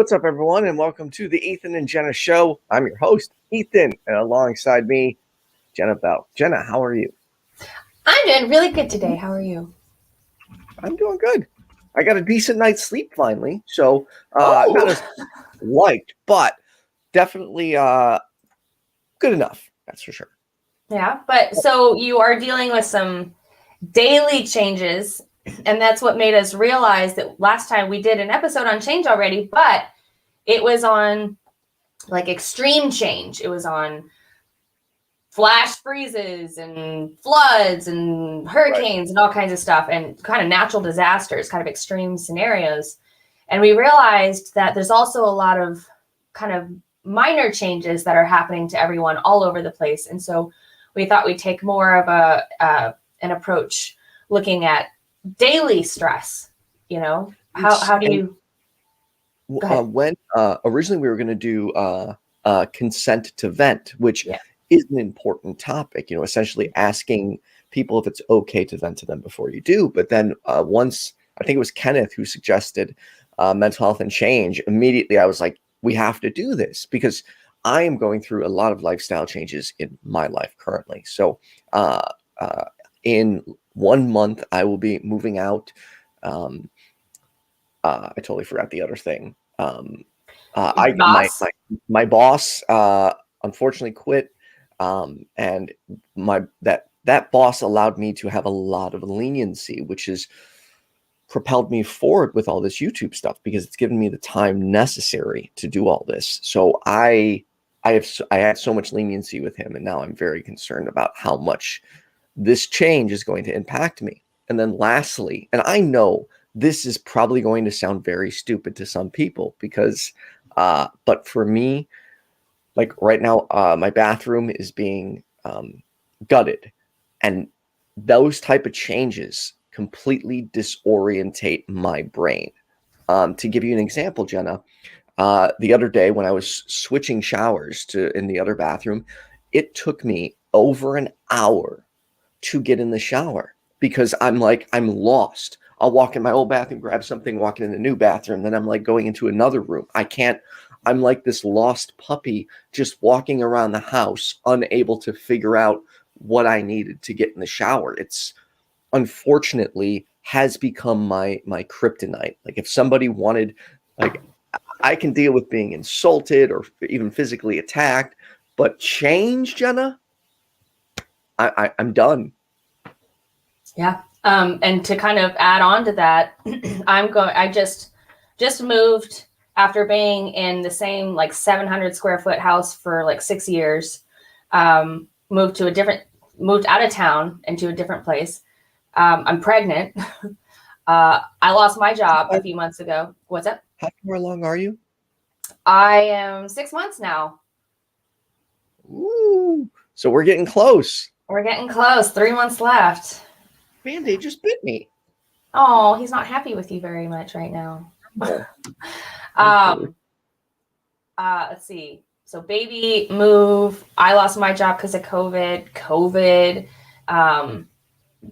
What's up, everyone, and welcome to the Ethan and Jenna Show. I'm your host, Ethan, and alongside me, Jenna Belk. Jenna, how are you? I'm doing really good today. How are you? I'm doing good. I got a decent night's sleep finally, so not as liked, but definitely good enough. That's for sure. Yeah, but so you are dealing with some daily changes, and that's what made us realize that last time we did an episode on change already, but it was on like extreme change. It was on flash freezes and floods and hurricanes and all kinds of stuff and kind of natural disasters, kind of extreme scenarios. And we realized that there's also a lot of kind of minor changes that are happening to everyone all over the place. And so we thought we'd take more of an approach looking at daily stress. You know, how do you? When originally we were going to do consent to vent, which is an important topic. You know, essentially asking people if it's okay to vent to them before you do. But then once I think it was Kenneth who suggested mental health and change, immediately I was like, we have to do this because I am going through a lot of lifestyle changes in my life currently. So in 1 month, I will be moving out. I totally forgot the other thing. My boss unfortunately quit, and that boss allowed me to have a lot of leniency, which has propelled me forward with all this YouTube stuff because it's given me the time necessary to do all this. So I had so much leniency with him, and now I'm very concerned about how much this change is going to impact me. And then lastly, and I know this is probably going to sound very stupid to some people because, but for me, like right now, my bathroom is being gutted, and those type of changes completely disorientate my brain. To give you an example, Jenna, the other day when I was switching showers in the other bathroom, it took me over an hour to get in the shower because I'm lost. I'll walk in my old bathroom, grab something, walk in the new bathroom. Then I'm like going into another room. I'm like this lost puppy just walking around the house, unable to figure out what I needed to get in the shower. It's unfortunately has become my kryptonite. Like if somebody wanted, like I can deal with being insulted or even physically attacked, but change, Jenna, I'm done. Yeah. And to kind of add on to that, I just moved after being in the same like 700 square foot house for like 6 years. Moved out of town into a different place. I'm pregnant. I lost my job a few months ago. What's up? How far along are you? I am 6 months now. Ooh, so we're getting close. We're getting close. 3 months left. Band-Aid just bit me. Oh, he's not happy with you very much right now. Let's see. So baby move. I lost my job because of COVID.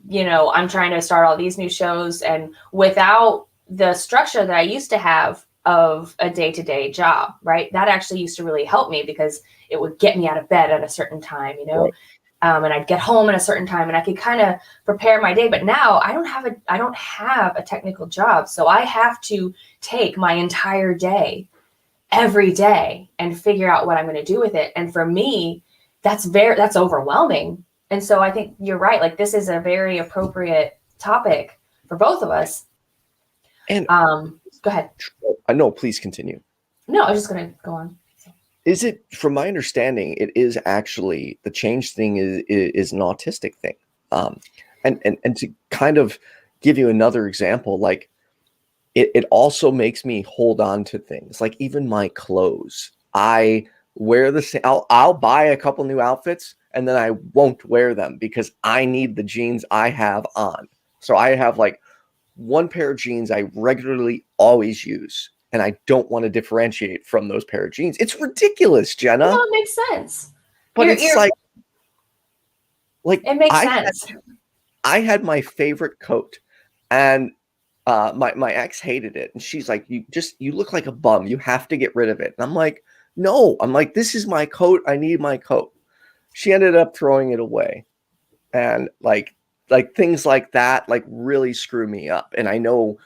You know, I'm trying to start all these new shows, and without the structure that I used to have of a day-to-day job, right? That actually used to really help me because it would get me out of bed at a certain time, you know, and I'd get home at a certain time and I could kind of prepare my day. But now I don't have a technical job. So I have to take my entire day every day and figure out what I'm going to do with it. And for me, that's overwhelming. And so I think you're right. Like this is a very appropriate topic for both of us. And go ahead. No, please continue. No, I was just going to go on. Is it, from my understanding, it is actually the change thing is an autistic thing. And to kind of give you another example, like it also makes me hold on to things, like even my clothes. I wear the same. I'll buy a couple new outfits and then I won't wear them because I need the jeans I have on. So I have like one pair of jeans I regularly always use, and I don't want to differentiate from those pair of jeans. It's ridiculous, Jenna. No, it makes sense. But it's like it makes sense. I had my favorite coat, and my ex hated it, and she's like, you look like a bum. You have to get rid of it. And I'm like, no. I'm like, this is my coat. I need my coat. She ended up throwing it away, and like things like that like really screw me up. And I know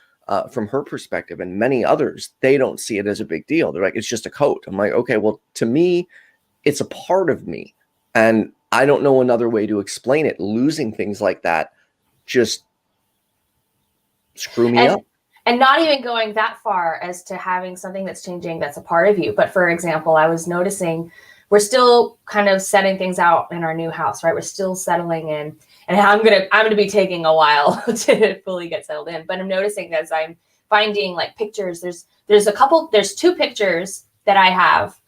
from her perspective and many others, they don't see it as a big deal. They're like, it's just a coat. I'm like, okay, well, to me, it's a part of me, and I don't know another way to explain it. Losing things like that just screw me up. And not even going that far as to having something that's changing that's a part of you. But for example, I was noticing we're still kind of setting things out in our new house, right? We're still settling in, and I'm gonna be taking a while to fully get settled in. But I'm noticing as I'm finding like pictures, there's two pictures that I have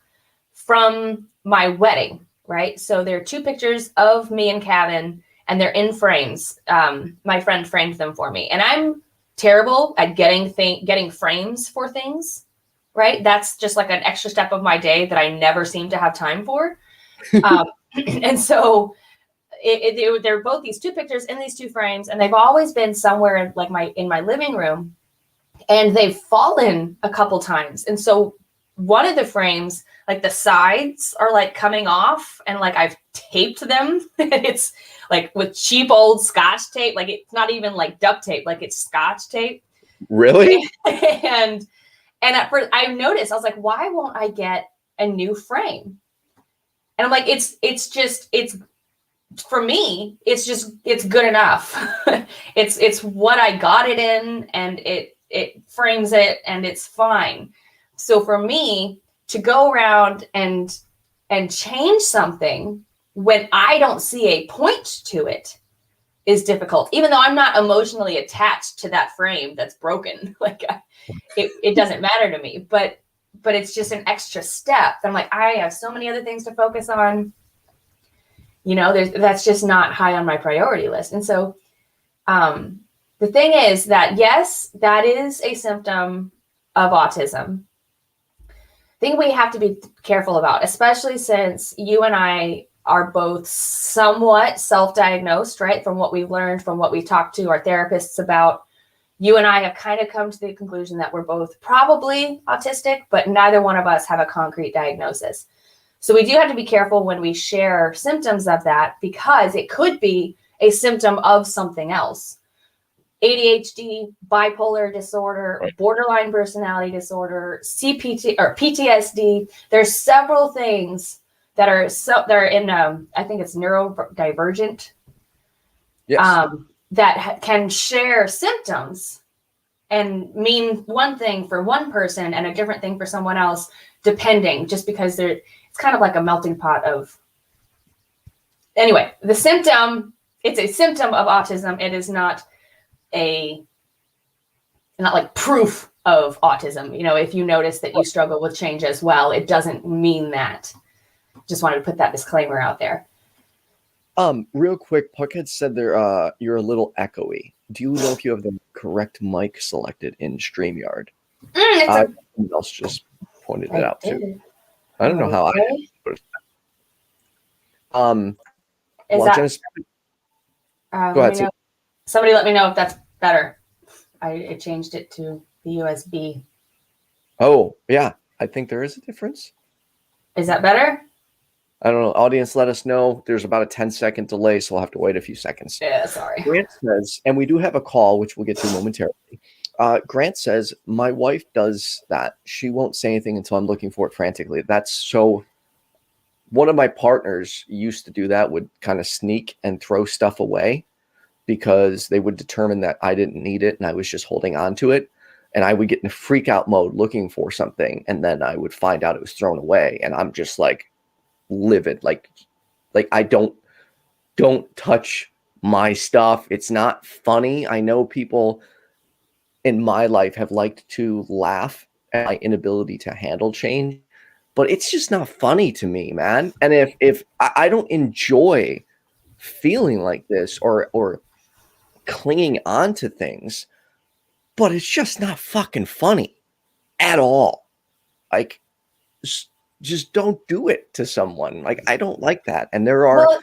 from my wedding, right? So there are two pictures of me and Kevin, and they're in frames. My friend framed them for me, and I'm terrible at getting frames for things, right? That's just like an extra step of my day that I never seem to have time for. And so they're both these two pictures in these two frames, and they've always been somewhere in my living room, and they've fallen a couple times. And so one of the frames, like the sides are like coming off, and like I've taped them and it's like with cheap old Scotch tape. Like it's not even like duct tape, like it's Scotch tape. Really? and at first I noticed, I was like, why won't I get a new frame? And I'm like, it's for me, it's good enough. it's what I got it in, and it frames it, and it's fine. So for me to go around and change something when I don't see a point to it is difficult, even though I'm not emotionally attached to that frame that's broken. Like it doesn't matter to me, but it's just an extra step. I'm like, I have so many other things to focus on. That's just not high on my priority list. And so the thing is that, yes, that is a symptom of autism. I think we have to be careful about, especially since you and I are both somewhat self-diagnosed, right? From what we've learned, from what we've talked to our therapists about. You and I have kind of come to the conclusion that we're both probably autistic, but neither one of us have a concrete diagnosis. So we do have to be careful when we share symptoms of that, because it could be a symptom of something else. ADHD, bipolar disorder, or borderline personality disorder, CPT or PTSD. There's several things that are in I think it's neurodivergent. Yes. That can share symptoms and mean one thing for one person and a different thing for someone else, depending, just because it's kind of like a melting pot of. Anyway, it's a symptom of autism. It is not like proof of autism. If you notice that you struggle with change as well, it doesn't mean that. Just wanted to put that disclaimer out there. Real quick, Puckhead said you're a little echoey. Do you know if you have the correct mic selected in StreamYard? Someone else just pointed it out too. I don't know how I did. Go ahead. Somebody let me know if that's better. I changed it to the USB. Oh, yeah. I think there is a difference. Is that better? I don't know. Audience, let us know. There's about a 10-second delay, so we'll have to wait a few seconds. Yeah, sorry. Grant says, and we do have a call, which we'll get to momentarily. Grant says, my wife does that. She won't say anything until I'm looking for it frantically. That's so... One of my partners used to do that, would kind of sneak and throw stuff away because they would determine that I didn't need it and I was just holding on to it. And I would get in freak out mode looking for something. And then I would find out it was thrown away. And I'm just like livid. Like I don't touch my stuff. It's not funny. I know people in my life have liked to laugh at my inability to handle change, but it's just not funny to me, man. And if I don't enjoy feeling like this or clinging on to things, but it's just not fucking funny at all. Like, just don't do it to someone. Like, I don't like that. And there are...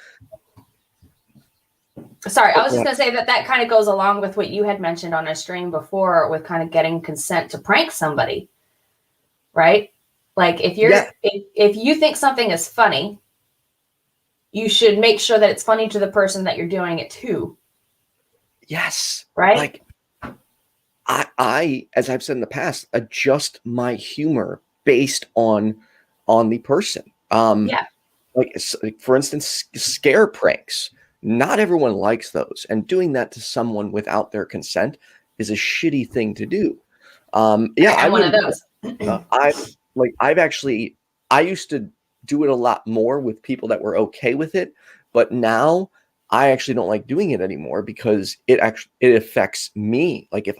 Sorry, I Oh, was just going to say that kind of goes along with what you had mentioned on a stream before with kind of getting consent to prank somebody, right? Like if you think something is funny, you should make sure that it's funny to the person that you're doing it to. Yes. Right? Like I, as I've said in the past, adjust my humor based on the person. Yeah. Like for instance, scare pranks. Not everyone likes those, and doing that to someone without their consent is a shitty thing to do. Yeah, I'm one of those. I used to do it a lot more with people that were okay with it, but now I actually don't like doing it anymore because it affects me. Like if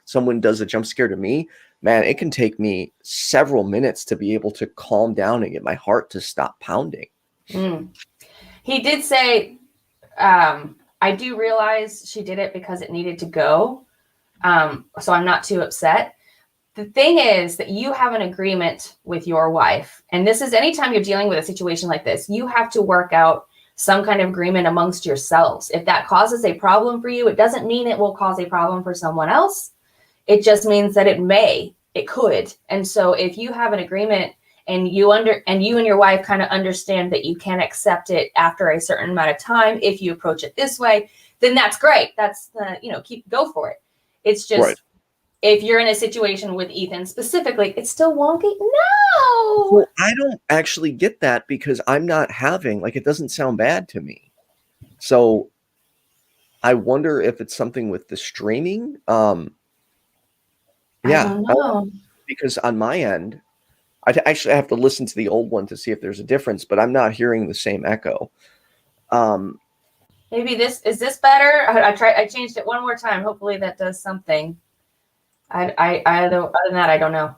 someone does a jump scare to me, man, it can take me several minutes to be able to calm down and get my heart to stop pounding. He did say, I do realize she did it because it needed to go. So I'm not too upset. The thing is that you have an agreement with your wife. And this is anytime you're dealing with a situation like this, you have to work out some kind of agreement amongst yourselves. If that causes a problem for you, it doesn't mean it will cause a problem for someone else. It just means that it could. And so if you have an agreement and you and your wife kind of understand that you can accept it after a certain amount of time, if you approach it this way, then that's great. That's go for it. It's just, right. If you're in a situation with Ethan specifically, it's still wonky. No. Well, I don't actually get that because I'm not having, like, it doesn't sound bad to me. So I wonder if it's something with the streaming. I don't know. Because on my end, I actually have to listen to the old one to see if there's a difference, but I'm not hearing the same echo. Maybe is this better? I changed it one more time. Hopefully that does something. Other than that, I don't know.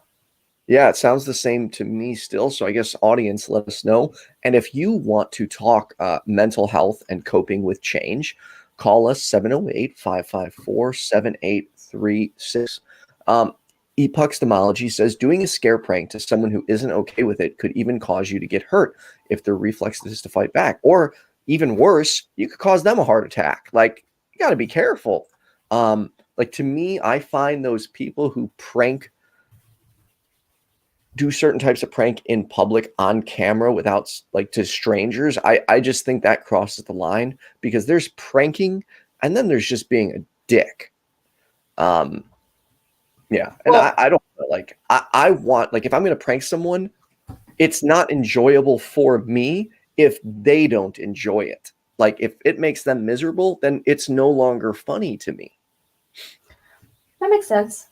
Yeah, it sounds the same to me still. So I guess audience, let us know. And if you want to talk mental health and coping with change, call us 708-554-7836. Epuxtomology says doing a scare prank to someone who isn't okay with it could even cause you to get hurt if their reflex is to fight back. Or even worse, you could cause them a heart attack. Like, you got to be careful. Like, to me, I find those people who do certain types of prank in public on camera without, like, to strangers, I just think that crosses the line because there's pranking and then there's just being a dick. Yeah. And well, I don't like, I want, like, if I'm going to prank someone, it's not enjoyable for me if they don't enjoy it. Like, if it makes them miserable, then it's no longer funny to me. That makes sense.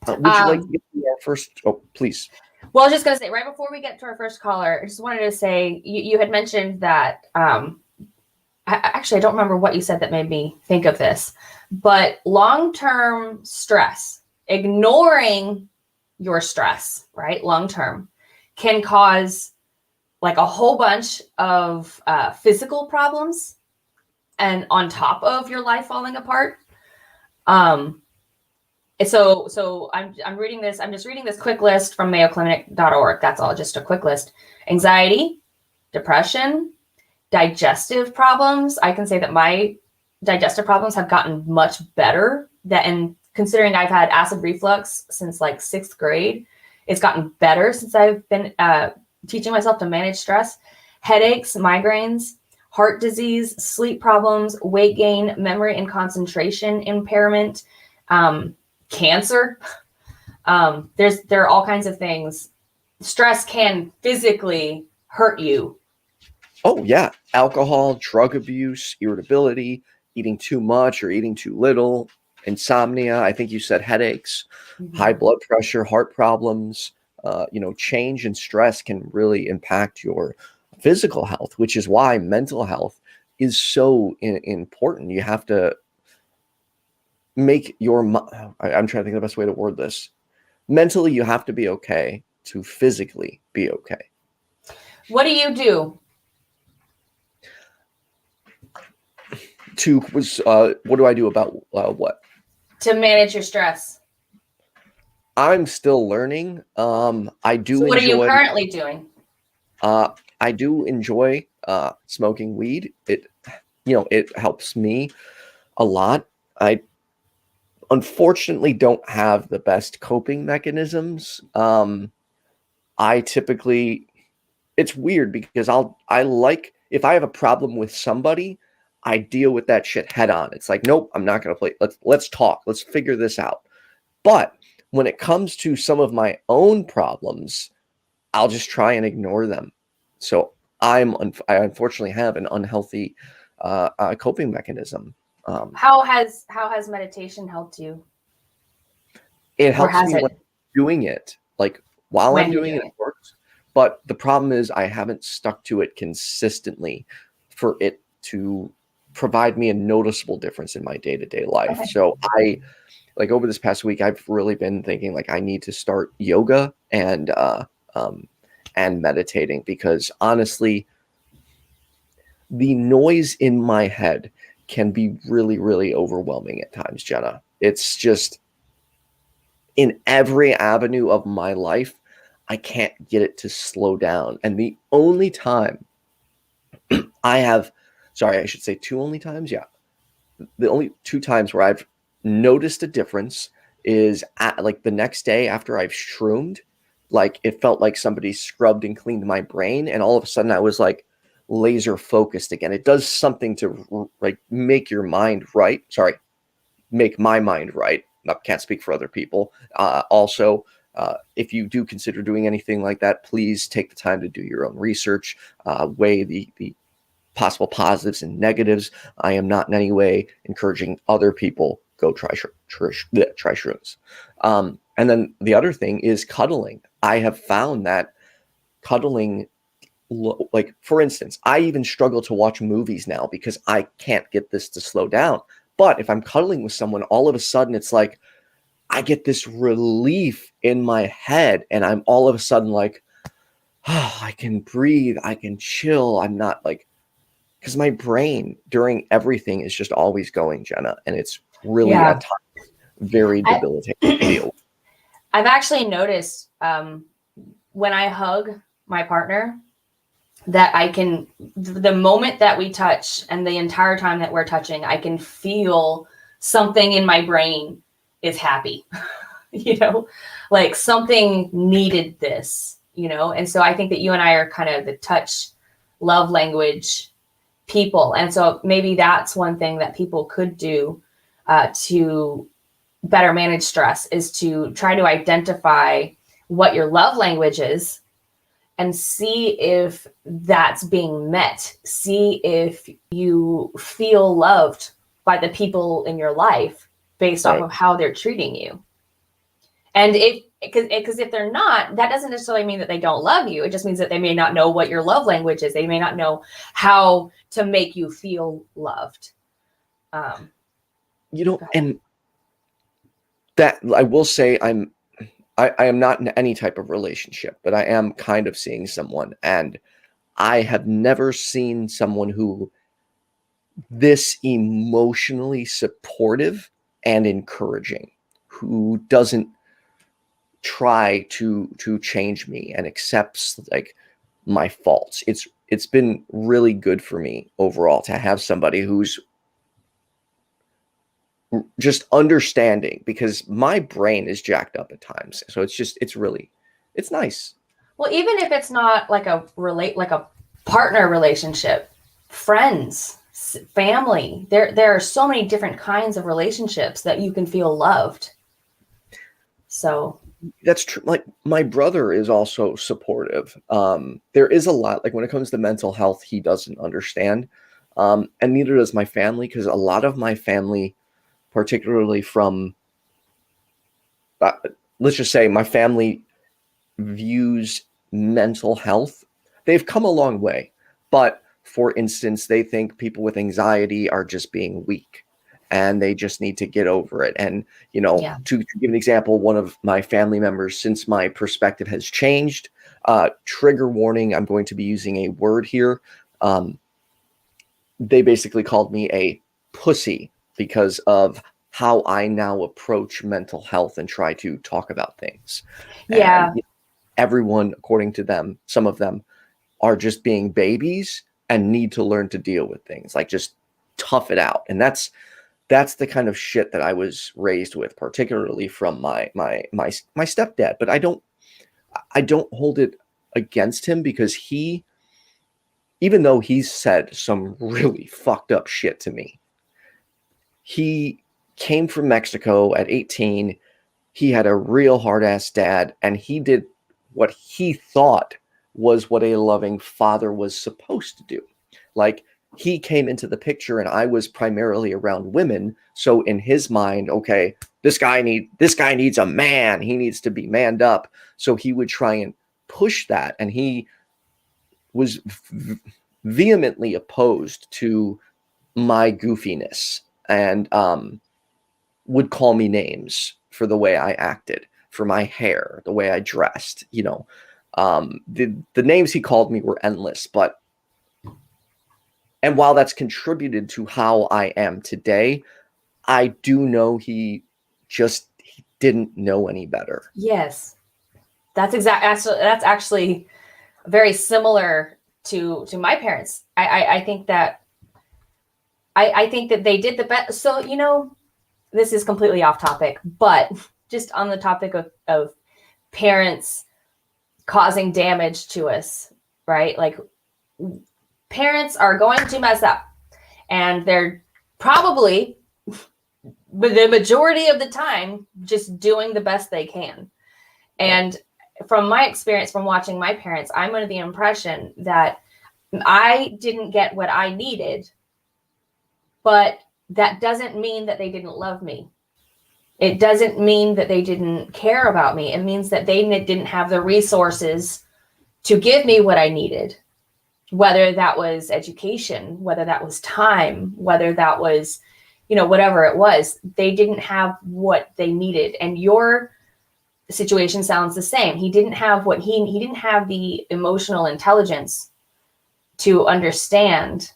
Would you like to get to our first? Oh, please. Well, I was just going to say, right before we get to our first caller, I just wanted to say, you had mentioned that, I don't remember what you said that made me think of this, but long-term stress, ignoring your stress, right? Long-term can cause like a whole bunch of physical problems and on top of your life falling apart. So I'm reading this. I'm just reading this quick list from mayoclinic.org. That's all, just a quick list. Anxiety, depression, digestive problems. I can say that my digestive problems have gotten much better. And considering I've had acid reflux since like 6th grade, it's gotten better since I've been teaching myself to manage stress. Headaches, migraines, heart disease, sleep problems, weight gain, memory and concentration impairment, cancer. There are all kinds of things. Stress can physically hurt you. Oh yeah, alcohol, drug abuse, irritability, eating too much or eating too little, insomnia. I think you said headaches, high blood pressure, heart problems. Change in stress can really impact your physical health, which is why mental health is so important. You have to make I'm trying to think of the best way to word this. Mentally, you have to be okay to physically be okay. What do you do? What do I do about what? To manage your stress. I'm still learning. I do. So what are you currently doing? I do enjoy smoking weed. it helps me a lot. I unfortunately don't have the best coping mechanisms. I typically, it's weird because if I have a problem with somebody, I deal with that shit head on. It's like, nope, I'm not going to play. Let's talk. Let's figure this out. But when it comes to some of my own problems, I'll just try and ignore them. So I unfortunately have an unhealthy coping mechanism. How has meditation helped you? It Or helps has me when it? I'm doing it. Like while I'm When you're doing it, doing it it? works. But the problem is I haven't stuck to it consistently for it to provide me a noticeable difference in my day-to-day life. Okay. So over this past week, I've really been thinking like I need to start yoga and meditating, because honestly, the noise in my head can be really, really overwhelming at times, Jenna. It's just in every avenue of my life, I can't get it to slow down. And the only time I should say two only times. Yeah. The only two times where I've noticed a difference is like the next day after I've shroomed. Like it felt like somebody scrubbed and cleaned my brain, and all of a sudden I was like laser focused again. It does something to like make your mind right. Sorry, make my mind right. I can't speak for other people. Also, if you do consider doing anything like that, please take the time to do your own research, weigh the possible positives and negatives. I am not in any way encouraging other people go try shrooms. And then the other thing is cuddling. I have found that cuddling, like for instance, I even struggle to watch movies now because I can't get this to slow down. But if I'm cuddling with someone, all of a sudden it's like I get this relief in my head, and I'm all of a sudden like, oh, I can breathe, I can chill. I'm not like, because my brain during everything is just always going, Jenna, and it's really Yeah. at times very debilitating to deal with. I've actually noticed when I hug my partner that the moment that we touch and the entire time that we're touching, I can feel something in my brain is happy, like something needed this, And so I think that you and I are kind of the touch love language people. And so maybe that's one thing that people could do to better manage stress, is to try to identify what your love language is and see if that's being met. See if you feel loved by the people in your life based off of how they're treating you. And because if they're not, that doesn't necessarily mean that they don't love you. It just means that they may not know what your love language is. They may not know how to make you feel loved. And that I will say I am not in any type of relationship, but I am kind of seeing someone, and I have never seen someone who this emotionally supportive and encouraging, who doesn't try to change me and accepts like my faults. It's been really good for me overall to have somebody who's just understanding, because my brain is jacked up at times. So it's nice. Well, even if it's not like a partner relationship, friends, family, there are so many different kinds of relationships that you can feel loved. So that's true. Like my brother is also supportive. There is a lot, like when it comes to mental health, he doesn't understand. And neither does my family, because a lot of my family, particularly from, let's just say my family views mental health. They've come a long way, but for instance, they think people with anxiety are just being weak and they just need to get over it. And, to give an example, one of my family members, since my perspective has changed, trigger warning, I'm going to be using a word here. They basically called me a pussy because of how I now approach mental health and try to talk about things. Yeah. And everyone, according to them, some of them are just being babies and need to learn to deal with things. Like just tough it out. And that's the kind of shit that I was raised with, particularly from my stepdad. But I don't hold it against him, because even though he's said some really fucked up shit to me, he came from Mexico at 18. He had a real hard ass dad, and he did what he thought was what a loving father was supposed to do. Like, he came into the picture, and I was primarily around women. So in his mind, okay, this guy needs a man. He needs to be manned up. So he would try and push that. And he was vehemently opposed to my goofiness, and would call me names for the way I acted, for my hair, the way I dressed. The names he called me were endless, and while that's contributed to how I am today, I do know he didn't know any better. Yes, that's actually very similar to my parents. I think that they did the best. So, this is completely off topic, but just on the topic of parents causing damage to us, right? Like, parents are going to mess up, and they're probably, the majority of the time, just doing the best they can. And from my experience, from watching my parents, I'm under the impression that I didn't get what I needed, but that doesn't mean that they didn't love me. It doesn't mean that they didn't care about me. It means that they didn't have the resources to give me what I needed, whether that was education, whether that was time, whether that was, whatever it was. They didn't have what they needed. And your situation sounds the same. He didn't have he didn't have the emotional intelligence to understand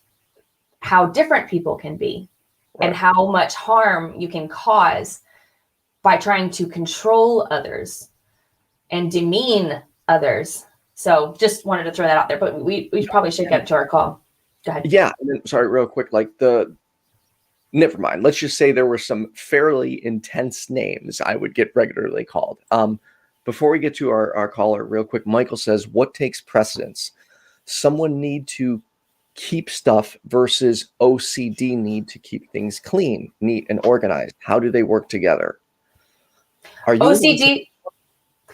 how different people can be, right, and how much harm you can cause by trying to control others and demean others. So just wanted to throw that out there, but we probably should get to our call. Go ahead. Yeah. And then, sorry, real quick, never mind. Let's just say there were some fairly intense names I would get regularly called. Before we get to our caller, real quick, Michael says, what takes precedence? Someone need to keep stuff versus OCD need to keep things clean, neat, and organized. How do they work together? Are you OCD?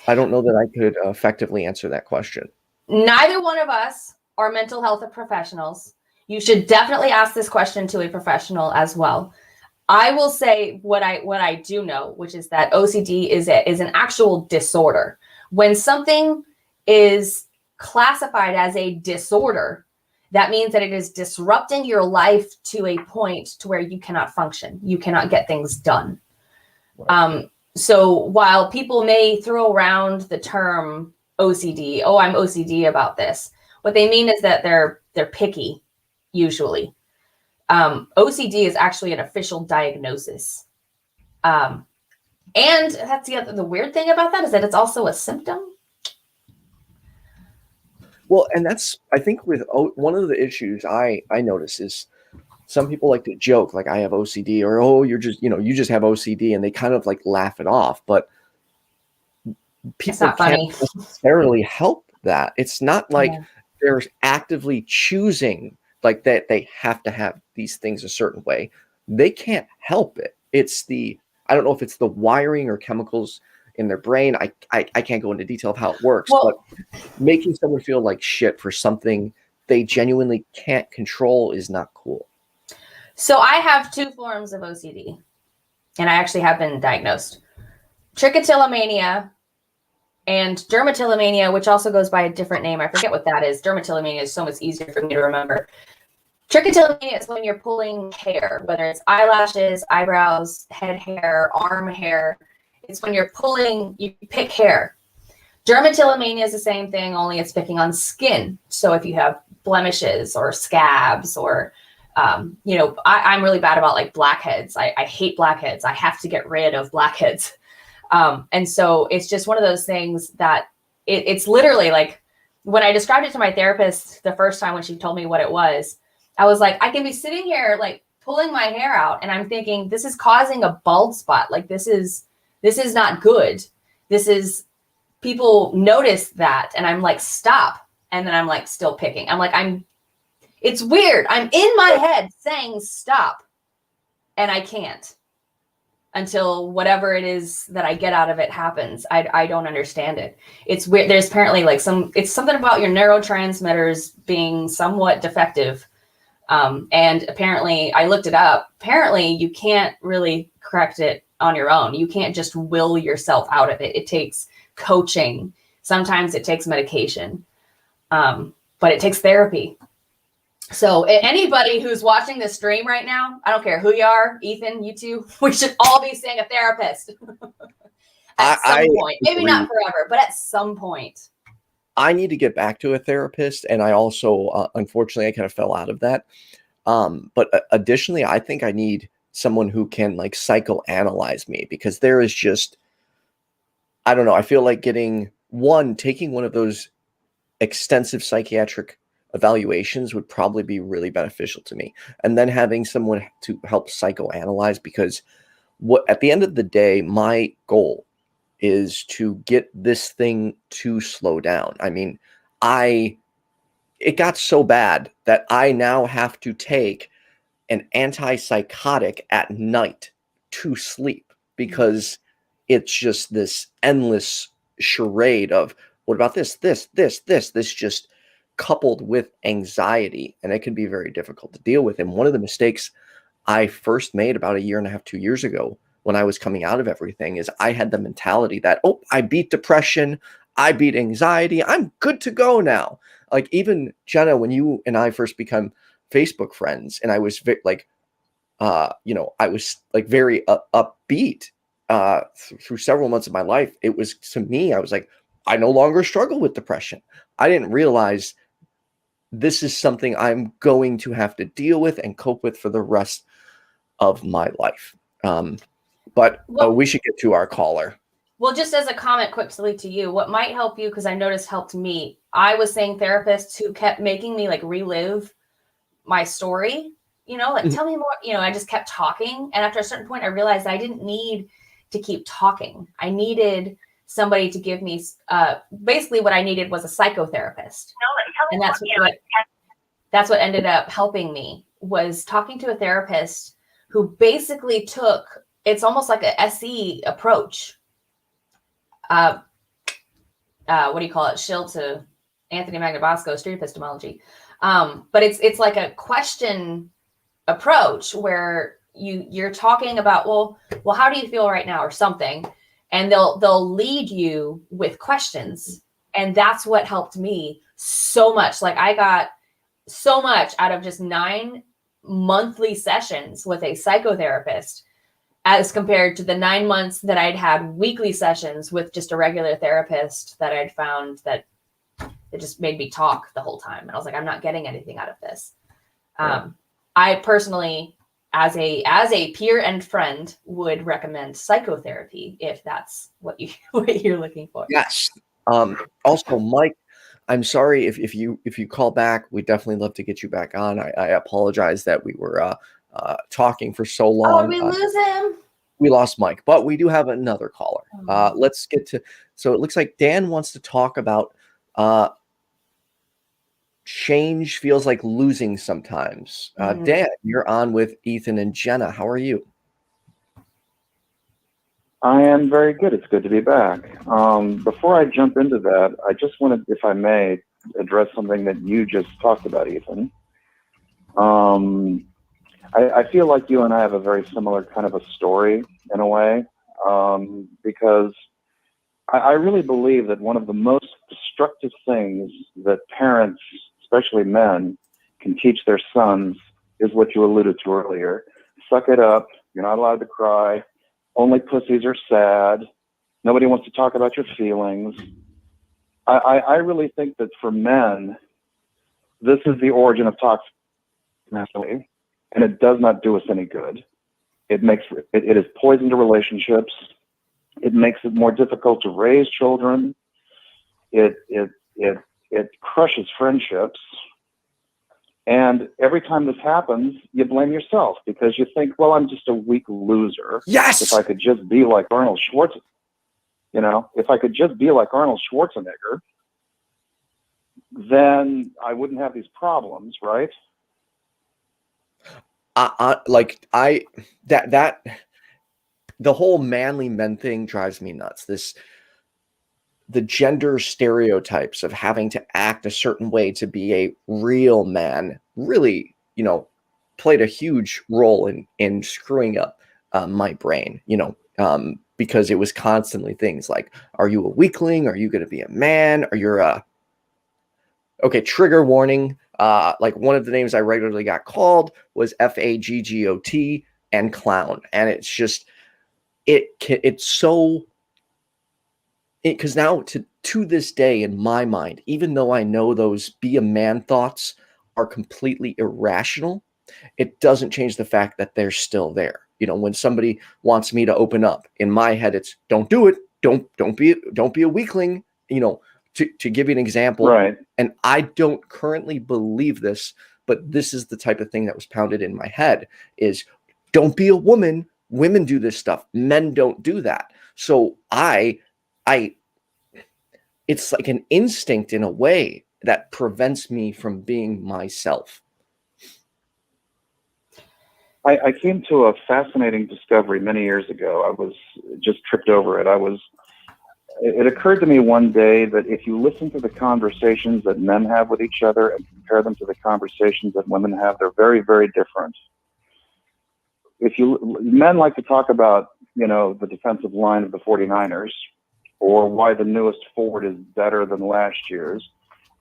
I don't know that I could effectively answer that question. Neither one of us are mental health professionals. You should definitely ask this question to a professional as well. I will say what I do know, which is that OCD is an actual disorder. When something is classified as a disorder, that means that it is disrupting your life to a point to where you cannot function. You cannot get things done. Right. So while people may throw around the term OCD, oh, I'm OCD about this, what they mean is that they're picky, usually. OCD is actually an official diagnosis. And that's the weird thing about that is that it's also a symptom. Well, and that's, I think, with one of the issues I notice is some people like to joke, like, I have OCD, or, oh, you just have OCD, and they kind of like laugh it off. But people can't necessarily help that. It's not like they're actively choosing like that they have to have these things a certain way. They can't help it. It's I don't know if it's the wiring or chemicals in their brain. I can't go into detail of how it works, but making someone feel like shit for something they genuinely can't control is not cool. So I have two forms of OCD, and I actually have been diagnosed. Trichotillomania and dermatillomania, which also goes by a different name. I forget what that is. Dermatillomania is so much easier for me to remember. Trichotillomania is when you're pulling hair, whether it's eyelashes, eyebrows, head hair, arm hair. It's when you pick hair. Dermatillomania is the same thing, only it's picking on skin. So if you have blemishes or scabs or, I'm really bad about like blackheads. I hate blackheads. I have to get rid of blackheads. And so it's just one of those things that it's literally like, when I described it to my therapist the first time when she told me what it was, I was like, I can be sitting here like pulling my hair out, and I'm thinking, this is causing a bald spot. Like, this is not good. This is, people notice that. And I'm like, stop. And then I'm like, still picking. I'm like, it's weird. I'm in my head saying stop, and I can't until whatever it is that I get out of it happens. I don't understand it. It's weird. There's apparently like it's something about your neurotransmitters being somewhat defective. And apparently I looked it up. Apparently you can't really correct it on your own. You can't just will yourself out of it. It takes coaching. Sometimes it takes medication. But it takes therapy. So anybody who's watching this stream right now, I don't care who you are, Ethan, you two, we should all be seeing a therapist at some point. Maybe not forever, but at some point. I need to get back to a therapist. And I also, unfortunately, I kind of fell out of that. But additionally, I think I need someone who can like psychoanalyze me, because there is just, I don't know. I feel like taking one of those extensive psychiatric evaluations would probably be really beneficial to me. And then having someone to help psychoanalyze, because at the end of the day, my goal is to get this thing to slow down. I mean, it got so bad that I now have to take an antipsychotic at night to sleep, because it's just this endless charade of, what about this just coupled with anxiety, and it can be very difficult to deal with. And one of the mistakes I first made about 1.5 years, 2 years ago, when I was coming out of everything, is I had the mentality that, oh, I beat depression, I beat anxiety, I'm good to go now. Like, even Jenna, when you and I first become Facebook friends, and I was I was like very upbeat through several months of my life. It was, to me, I was like, I no longer struggle with depression. I didn't realize this is something I'm going to have to deal with and cope with for the rest of my life. But we should get to our caller. Well, just as a comment quickly to you, what might help you, because I noticed helped me, I was saying therapists who kept making me like relive my story, like, tell me more, I just kept talking. And after a certain point, I realized I didn't need to keep talking. I needed somebody to give me, basically what I needed was a psychotherapist. And that's what ended up helping me, was talking to a therapist who basically took, it's almost like a SE approach. What do you call it? Shill to Anthony Magnabosco, street epistemology. But it's like a question approach where you're talking about, well, how do you feel right now, or something, and they'll lead you with questions. And that's what helped me so much. Like, I got so much out of just 9 monthly sessions with a psychotherapist, as compared to the 9 months that I'd had weekly sessions with just a regular therapist that I'd found that it just made me talk the whole time. And I was like, I'm not getting anything out of this. I personally, as a peer and friend, would recommend psychotherapy if that's what you're looking for. Yes. Also, Mike, I'm sorry if you call back. We definitely love to get you back on. I apologize that we were talking for so long. Oh, we lose him? We lost Mike, but we do have another caller. Let's get to, so it looks like Dan wants to talk about change feels like losing sometimes. Dan, you're on with Ethan and Jenna. How are you? I am very good. It's good to be back. Before I jump into that, I just wanted, if I may, address something that you just talked about, Ethan. I feel like you and I have a very similar kind of a story in a way, because I really believe that one of the most destructive things that parents, especially men, can teach their sons is what you alluded to earlier. Suck it up. You're not allowed to cry. Only pussies are sad. Nobody wants to talk about your feelings. I really think that for men, this is the origin of toxic masculinity, and it does not do us any good. It is poison to relationships. It makes it more difficult to raise children. It crushes friendships. And every time this happens, you blame yourself because you think, well, I'm just a weak loser. Yes. If I could just be like Arnold Schwarzenegger, if I could just be like Arnold Schwarzenegger, then I wouldn't have these problems, right? The whole manly men thing drives me nuts. The gender stereotypes of having to act a certain way to be a real man really, played a huge role in screwing up my brain, because it was constantly things like, are you a weakling? Are you going to be a man? Are you okay, trigger warning. Like one of the names I regularly got called was FAGGOT and clown. And it's just, it's so, because now to this day in my mind, even though I know those be a man thoughts are completely irrational, it doesn't change the fact that they're still there. When somebody wants me to open up, in my head, it's don't do it. Don't be a weakling, to give you an example. Right. And I don't currently believe this, but this is the type of thing that was pounded in my head is don't be a woman. Women do this stuff. Men don't do that. So it's like an instinct in a way that prevents me from being myself. I came to a fascinating discovery many years ago. I was just tripped over it. It occurred to me one day that if you listen to the conversations that men have with each other and compare them to the conversations that women have, they're very, very different. Men like to talk about, the defensive line of the 49ers, or why the newest Ford is better than last year's,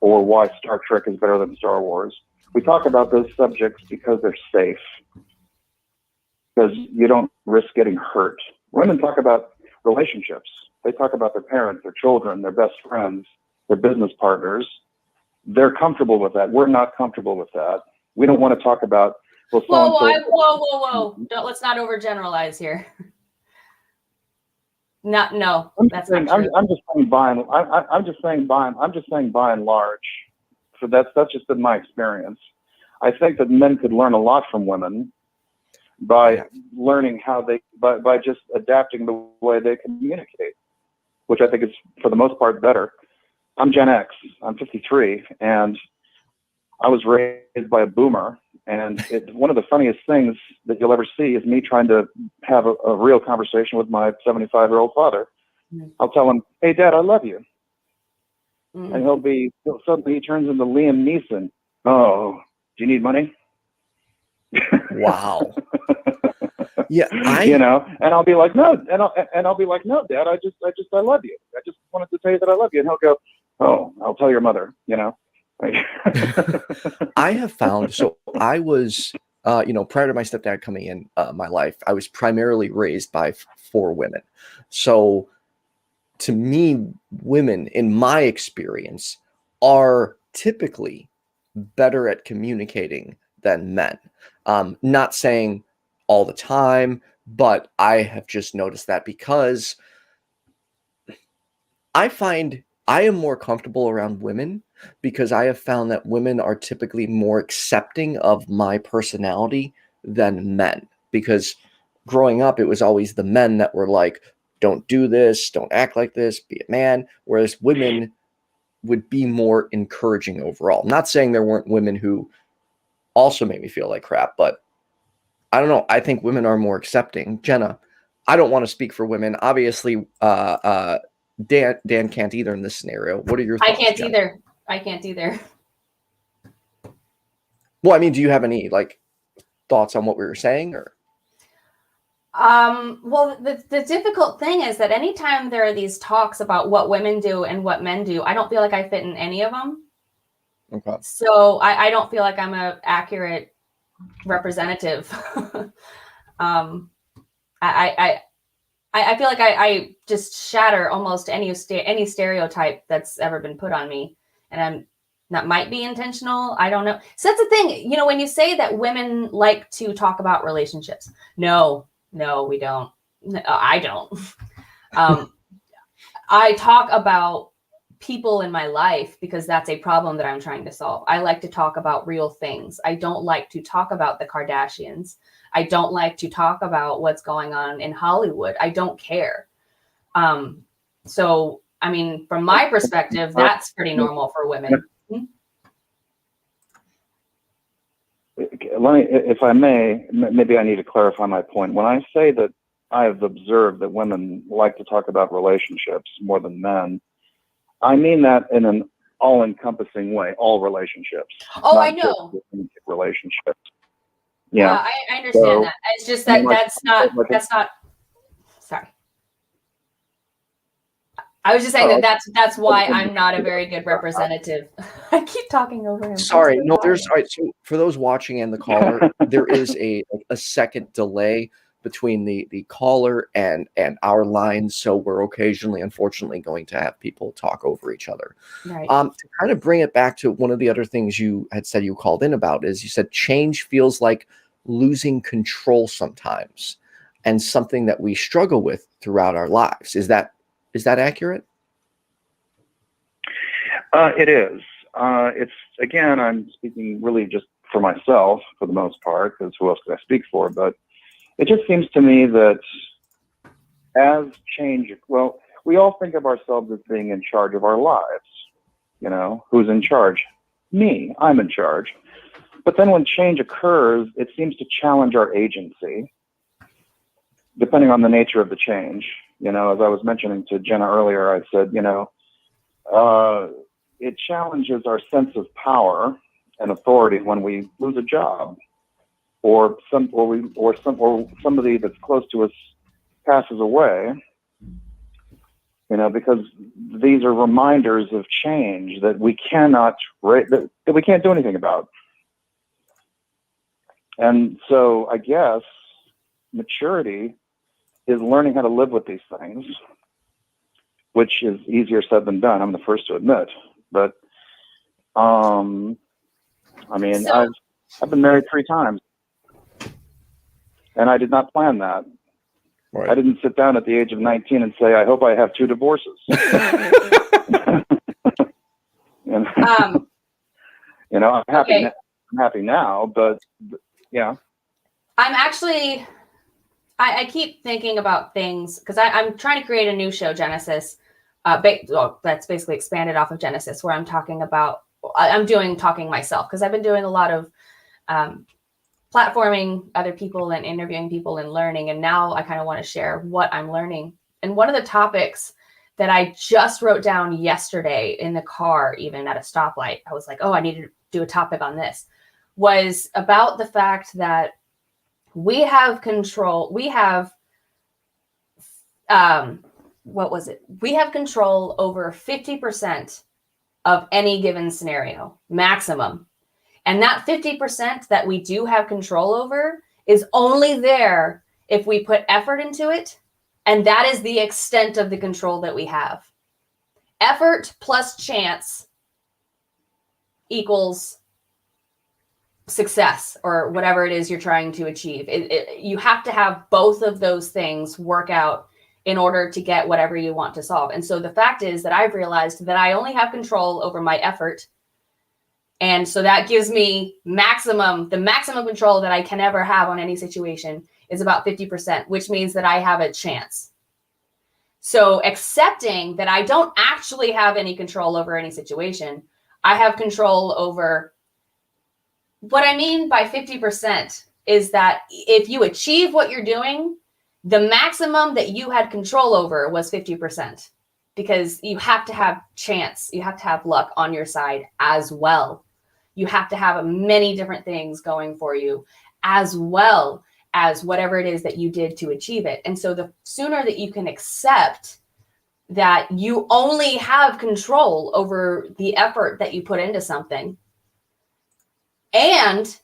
or why Star Trek is better than Star Wars. We talk about those subjects because they're safe, because you don't risk getting hurt. Women talk about relationships. They talk about their parents, their children, their best friends, their business partners. They're comfortable with that. We're not comfortable with that. We don't want to talk about, well, whoa. Let's not overgeneralize here. No, that's not true. I'm just saying by and large. So that's just been my experience. I think that men could learn a lot from women by learning by just adapting the way they communicate, which I think is for the most part better. I'm Gen X. I'm 53, and I was raised by a boomer. And one of the funniest things that you'll ever see is me trying to have a real conversation with my 75-year-old father. Mm-hmm. I'll tell him, "Hey, Dad, I love you." Mm-hmm. And suddenly he turns into Liam Neeson. "Oh, do you need money?" Wow. Yeah, and I'll be like, "No," and I'll be like, "No, Dad, I love you. I just wanted to tell you that I love you." And he'll go, "Oh, I'll tell your mother," I have found, so I was, prior to my stepdad coming in my life, I was primarily raised by 4 women. So to me, women, in my experience, are typically better at communicating than men. Not saying all the time, but I have just noticed that because I find I am more comfortable around women because I have found that women are typically more accepting of my personality than men. Because growing up, it was always the men that were like, don't do this, don't act like this, be a man. Whereas women would be more encouraging overall. I'm not saying there weren't women who also made me feel like crap, but I don't know. I think women are more accepting. Jenna, I don't want to speak for women. Obviously, Dan can't either in this scenario. What are your thoughts? I can't either. Well, I mean, do you have any thoughts on what we were saying, or? Well, the difficult thing is that anytime there are these talks about what women do and what men do, I don't feel like I fit in any of them. Okay. So I don't feel like I'm an accurate representative. I feel like I just shatter almost any stereotype that's ever been put on me, and that might be intentional. I don't know. So that's the thing, when you say that women like to talk about relationships, no, we don't. No, I don't. I talk about people in my life because that's a problem that I'm trying to solve. I like to talk about real things. I don't like to talk about the Kardashians. I don't like to talk about what's going on in Hollywood. I don't care. So, I mean, from my perspective, that's pretty normal for women. Let me, if I may, maybe I need to clarify my point. When I say that I have observed that women like to talk about relationships more than men, I mean that in an all-encompassing way, all relationships. Oh, I know. Relationships. Yeah. I understand that. It's just that that's not, sorry. I was just saying that's why I'm not a very good representative. I keep talking over him. Sorry, no, there's all right. So for those watching and the caller, there is a second delay between the caller and our lines, so we're occasionally, unfortunately, going to have people talk over each other. Right. To kind of bring it back to one of the other things you had said you called in about is you said change feels like losing control sometimes, and something that we struggle with throughout our lives. Is that accurate? It is. It's, again, I'm speaking really just for myself for the most part, because who else could I speak for? But it just seems to me that as change, well, we all think of ourselves as being in charge of our lives. You know, who's in charge? Me. I'm in charge. But then when change occurs, it seems to challenge our agency, depending on the nature of the change. You know, as I was mentioning to Jenna earlier, I said, you know, it challenges our sense of power and authority when we lose a job, or somebody that's close to us passes away. You know, because these are reminders of change that we cannot that we can't do anything about. And so I guess maturity is learning how to live with these things, which is easier said than done. I'm the first to admit. But I mean, I've been married 3 times, and I did not plan that. Right. I didn't sit down at the age of 19 and say, I hope I have 2 divorces. And, you know, I'm happy. Okay. I'm happy now, but yeah. I'm actually, I keep thinking about things because I'm trying to create a new show, Genesis. That's basically expanded off of Genesis, where I'm talking about, talking myself, because I've been doing a lot of platforming other people and interviewing people and learning. And now I kind of want to share what I'm learning. And one of the topics that I just wrote down yesterday in the car, even at a stoplight, I was like, oh, I need to do a topic on this, was about the fact that we have control. We have, we have control over 50% of any given scenario, maximum. And that 50% that we do have control over is only there if we put effort into it. And that is the extent of the control that we have. Effort plus chance equals success, or whatever it is you're trying to achieve. You have to have both of those things work out in order to get whatever you want to solve. And so the fact is that I've realized that I only have control over my effort. And so that gives me the maximum control that I can ever have on any situation is about 50%, which means that I have a chance. So accepting that I don't actually have any control over any situation, I have control over. What I mean by 50% is that if you achieve what you're doing, the maximum that you had control over was 50%, because you have to have chance. You have to have luck on your side as well. You have to have many different things going for you, as well as whatever it is that you did to achieve it. And so the sooner that you can accept that you only have control over the effort that you put into something, and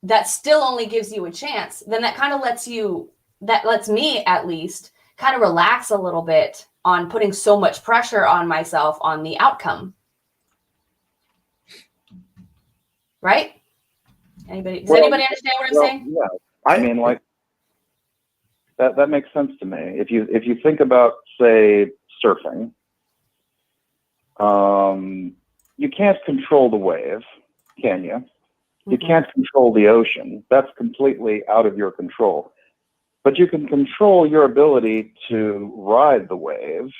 that still only gives you a chance, then that kind of lets me at least kind of relax a little bit on putting so much pressure on myself on the outcome. Right? Does anybody understand what I'm saying? Yeah. I mean, like, that makes sense to me. If you think about, say, surfing, You can't control the wave, can you? You can't control the ocean. That's completely out of your control. But you can control your ability to ride the wave.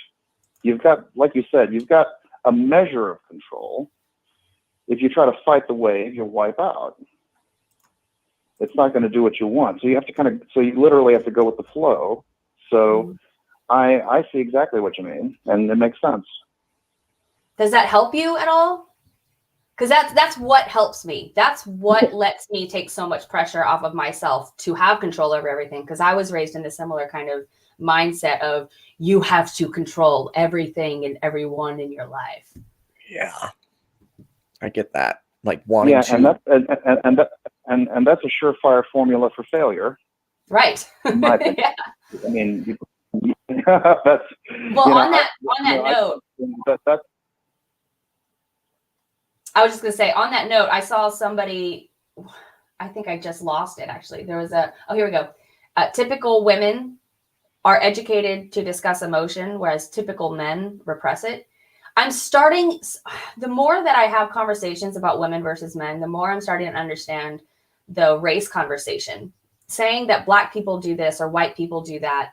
You've got, like you said, you've got a measure of control. If you try to fight the wave, you'll wipe out. It's not going to do what you want. So you have to so you literally have to go with the flow. So I see exactly what you mean, and it makes sense. Does that help you at all? Because that's what helps me. That's what lets me take so much pressure off of myself to have control over everything. Because I was raised in a similar kind of mindset of you have to control everything and everyone in your life. Yeah, I get that. Like wanting to. And that's a surefire formula for failure. Right. Yeah. I mean, that's on that note. I was just going to say, on that note, I saw somebody, I think I just lost it, actually. There was here we go. Typical women are educated to discuss emotion, whereas typical men repress it. The more that I have conversations about women versus men, the more I'm starting to understand the race conversation. Saying that Black people do this or white people do that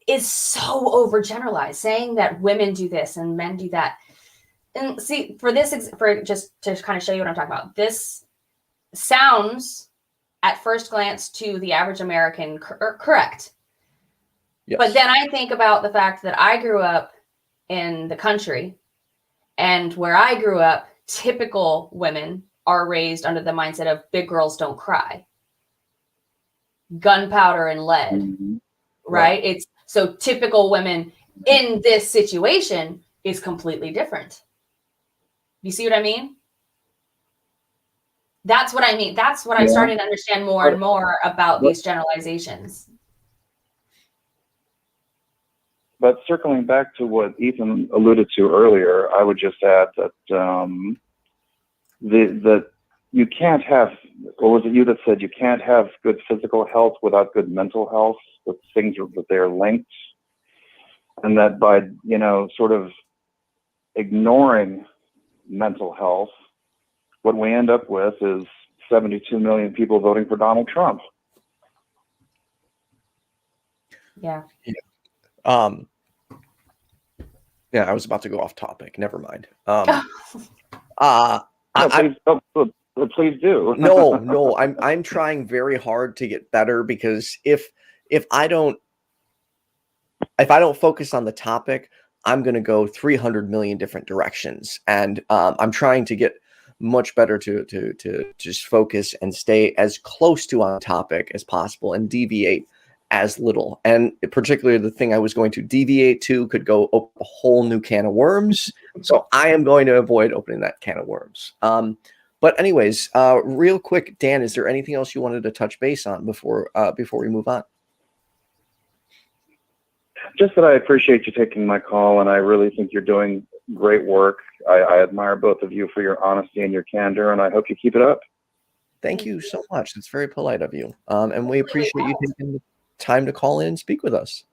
is so overgeneralized. Saying that women do this and men do that. And see, for just to kind of show you what I'm talking about, this sounds at first glance to the average American correct. Yes. But then I think about the fact that I grew up in the country, and where I grew up, typical women are raised under the mindset of big girls don't cry, gunpowder and lead, right? It's so typical women in this situation is completely different. You see what I mean? That's what I mean. That's what I'm starting to understand more and more about these generalizations. But circling back to what Ethan alluded to earlier, I would just add that that you can't have, or was it you that said you can't have good physical health without good mental health? That things are, that they're linked, and that by sort of ignoring mental health, what we end up with is 72 million people voting for Donald Trump. Yeah. Yeah, I was about to go off topic. Never mind. Please do. No, I'm trying very hard to get better, because if I don't focus on the topic, I'm going to go 300 million different directions. And I'm trying to get much better to just focus and stay as close to on topic as possible and deviate as little. And particularly the thing I was going to deviate to could go open a whole new can of worms. So I am going to avoid opening that can of worms. But anyways, real quick, Dan, is there anything else you wanted to touch base on before we move on? Just that I appreciate you taking my call, and I really think you're doing great work. I admire both of you for your honesty and your candor, and I hope you keep it up. Thank you so much. That's very polite of you. And we appreciate you taking the time to call in and speak with us.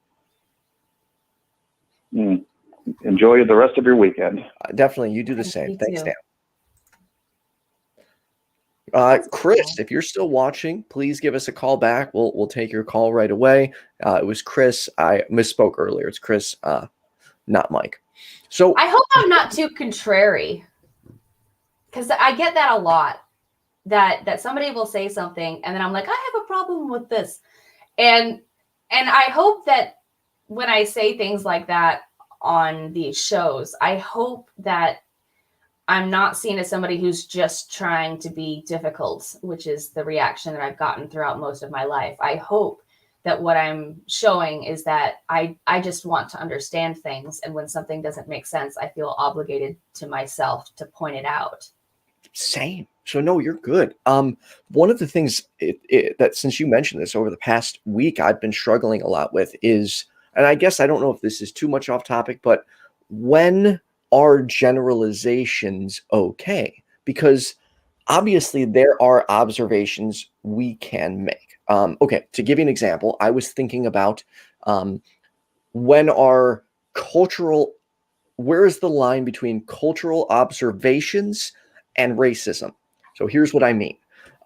Enjoy the rest of your weekend. Definitely. You do the same. Thanks, Dan. Chris, if you're still watching, please give us a call back. We'll take your call right away. It was Chris. I misspoke earlier. It's Chris, not Mike. So I hope I'm not too contrary, because I get that a lot. That somebody will say something and then I'm like, I have a problem with this, and I hope that when I say things like that on these shows, I hope that I'm not seen as somebody who's just trying to be difficult, which is the reaction that I've gotten throughout most of my life. I hope that what I'm showing is that I just want to understand things. And when something doesn't make sense, I feel obligated to myself to point it out. Same. So no, you're good. One of the things that, since you mentioned this, over the past week, I've been struggling a lot with is, and I guess I don't know if this is too much off topic, but when are generalizations okay? Because obviously there are observations we can make. Okay, to give you an example, I was thinking about when are cultural where is the line between cultural observations and racism? So here's what I mean.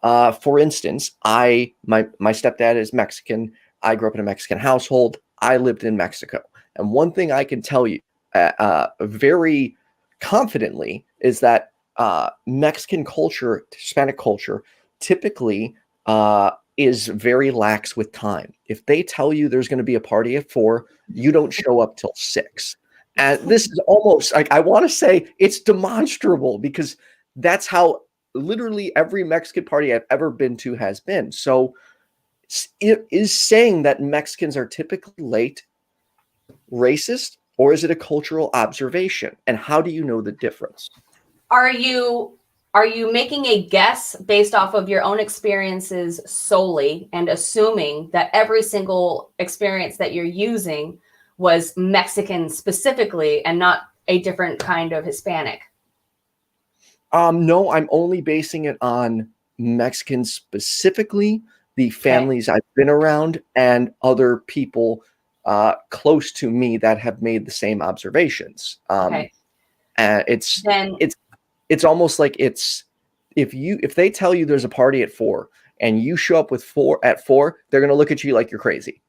For instance, my stepdad is Mexican. I grew up in a Mexican household. I lived in Mexico. And one thing I can tell you very confidently is that Mexican culture, Hispanic culture, typically is very lax with time. If they tell you there's going to be a party at 4, you don't show up till 6. And this is almost like, I want to say it's demonstrable, because that's how literally every Mexican party I've ever been to has been. So it is saying that Mexicans are typically late racist, or is it a cultural observation? And how do you know the difference? Are you making a guess based off of your own experiences solely and assuming that every single experience that you're using was Mexican specifically and not a different kind of Hispanic? No, I'm only basing it on Mexicans specifically, the families I've been around, and other people close to me that have made the same observations. It's almost like if they tell you there's a party at 4 and you show up at 4, they're going to look at you like you're crazy.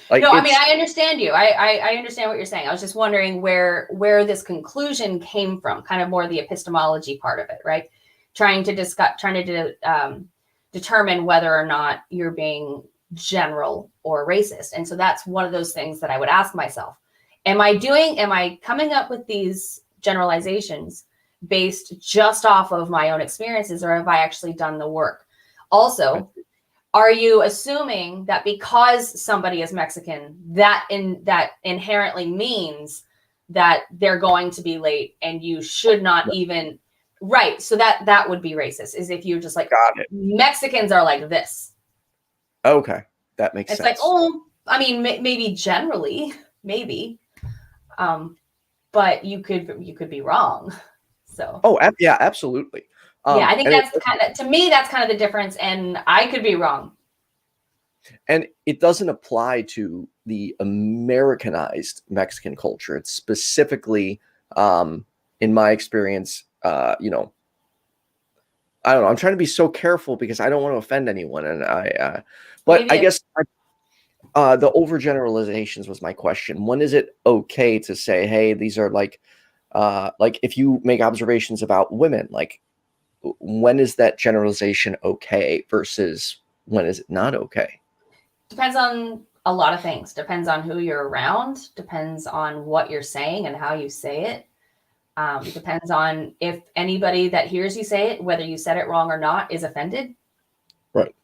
No, I mean, I understand you. I understand what you're saying. I was just wondering where this conclusion came from, kind of more the epistemology part of it, right? Trying to determine whether or not you're being general or racist. And so that's one of those things that I would ask myself. Am I coming up with these generalizations based just off of my own experiences, or have I actually done the work? Also, are you assuming that because somebody is Mexican, that inherently means that they're going to be late and you should not even, right? So that would be racist, is if you're just like, Mexicans are like this. Okay, that makes sense. It's like, oh, I mean, maybe generally, maybe, but you could be wrong. So. Oh, yeah, absolutely. Yeah, I think to me, that's kind of the difference, and I could be wrong. And it doesn't apply to the Americanized Mexican culture. It's specifically, in my experience, I don't know. I'm trying to be so careful because I don't want to offend anyone, and I guess the overgeneralizations was my question. When is it okay to say, hey, these are like if you make observations about women, like, when is that generalization okay versus when is it not okay? Depends on a lot of things. Depends on who you're around. Depends on what you're saying and how you say it. Depends on if anybody that hears you say it, whether you said it wrong or not, is offended. Right.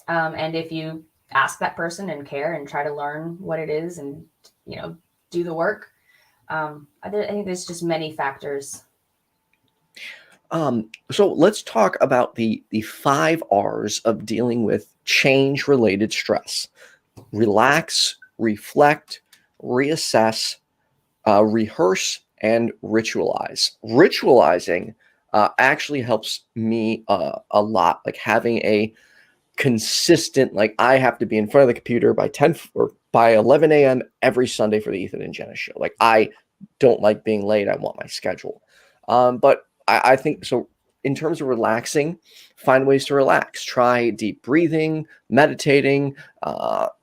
And if you ask that person and care and try to learn what it is and, do the work. I think there's just many factors. So let's talk about the 5 R's of dealing with change-related stress: relax, reflect, reassess, rehearse, and ritualize. Ritualizing actually helps me a lot, like having a consistent, like, I have to be in front of the computer by 10 or by 11 a.m. every Sunday for the Ethan and Jenna Show. Like, I don't like being late. I want my schedule. But I think so. In terms of relaxing, find ways to relax. Try deep breathing, meditating,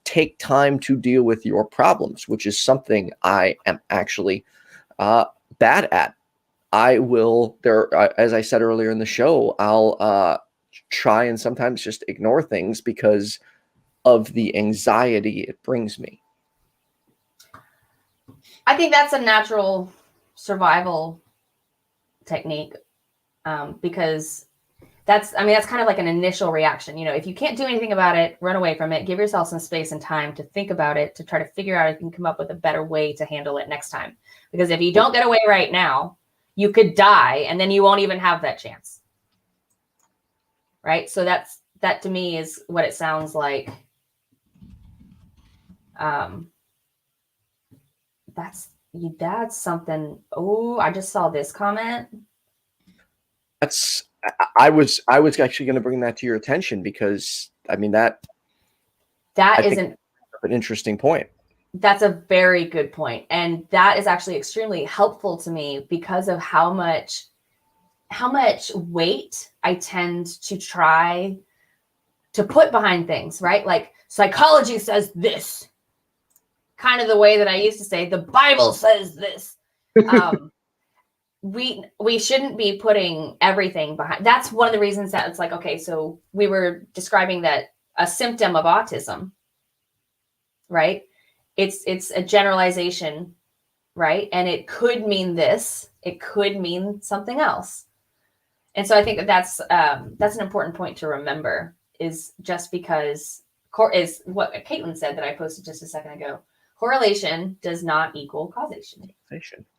take time to deal with your problems, which is something I am actually bad at. I will, as I said earlier in the show, I'll try and sometimes just ignore things because of the anxiety it brings me. I think that's a natural survival technique, because that's kind of like an initial reaction. If you can't do anything about it, run away from it, give yourself some space and time to think about it, to try to figure out if you can come up with a better way to handle it next time. Because if you don't get away right now, you could die and then you won't even have that chance. Right? So that to me is what it sounds like. That's something. Oh, I just saw this comment. I was actually going to bring that to your attention because that is an interesting point. That's a very good point. And that is actually extremely helpful to me because of how much weight I tend to try to put behind things, right? Like psychology says this, kind of the way that I used to say, the Bible says this. We shouldn't be putting everything behind. That's one of the reasons that it's like, okay, so we were describing that a symptom of autism, right? It's a generalization, right? And it could mean this, it could mean something else. And so I think that's an important point to remember, is just because is what Kaitlyn said that I posted just a second ago. Correlation does not equal causation.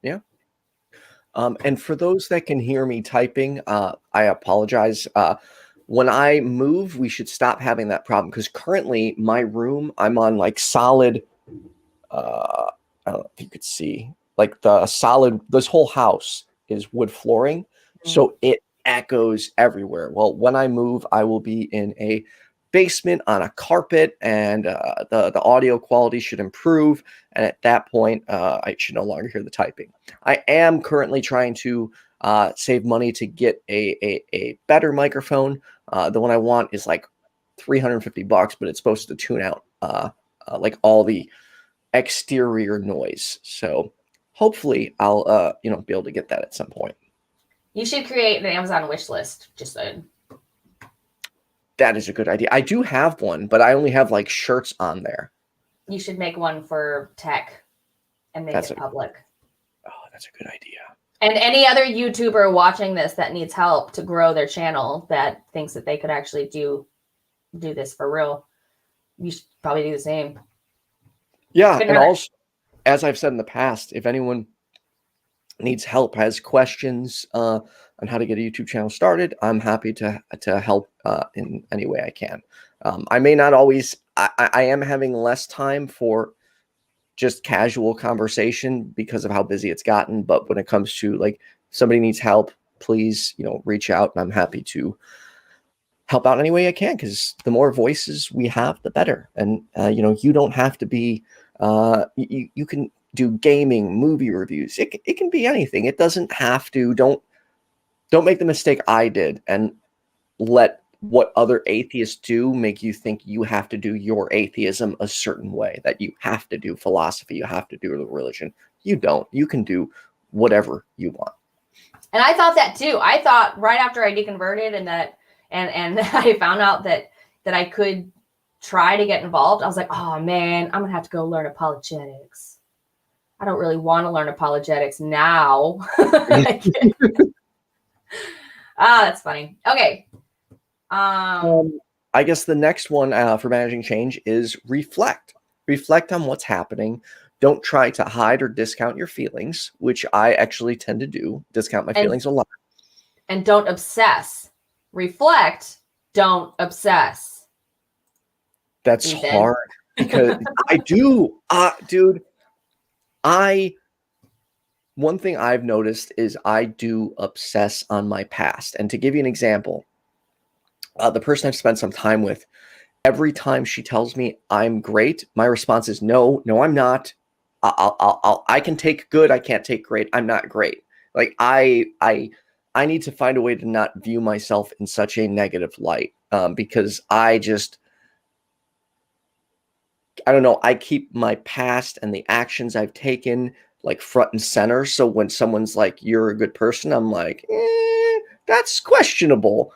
Yeah. And for those that can hear me typing, I apologize. When I move, we should stop having that problem, because currently my room, I'm on like solid, I don't know if you could see, like this whole house is wood flooring. Mm-hmm. So it echoes everywhere. Well, when I move, I will be in a basement on a carpet, and the audio quality should improve. And at that point, I should no longer hear the typing. I am currently trying to save money to get a better microphone. The one I want is like $350, but it's supposed to tune out like all the exterior noise. So hopefully I'll be able to get that at some point. You should create an Amazon wish list. Just saying. That is a good idea. I do have one, but I only have like shirts on there. You should make one for tech and make it public. Oh, that's a good idea. And any other YouTuber watching this that needs help to grow their channel, that thinks that they could actually do this for real, you should probably do the same. Yeah, and also, as I've said in the past, if anyone needs help, has questions on how to get a YouTube channel started, I'm happy to help in any way I can. I may not always, I am having less time for just casual conversation because of how busy it's gotten. But when it comes to like somebody needs help, please, reach out, and I'm happy to help out any way I can, because the more voices we have, the better. And, you don't have to be, you can do gaming, movie reviews. It can be anything. It doesn't have to. Don't make the mistake I did and let what other atheists do make you think you have to do your atheism a certain way, that you have to do philosophy, you have to do religion. You don't. You can do whatever you want. And I thought that too. I thought right after I deconverted and I found out that I could try to get involved, I was like, oh man, I'm gonna have to go learn apologetics. I don't really want to learn apologetics now. That's funny. Okay. I guess the next one for managing change is reflect. Reflect on what's happening. Don't try to hide or discount your feelings, which I actually tend to do. Discount my feelings a lot. And don't obsess. Reflect. Don't obsess. That's Ethan. Hard because I do, dude. One thing I've noticed is I do obsess on my past. And to give you an example, the person I've spent some time with, every time she tells me I'm great, my response is no, I'm not. I can take good. I can't take great. I'm not great. Like I need to find a way to not view myself in such a negative light, because I don't know. I keep my past and the actions I've taken like front and center. So when someone's like, you're a good person, I'm like, that's questionable.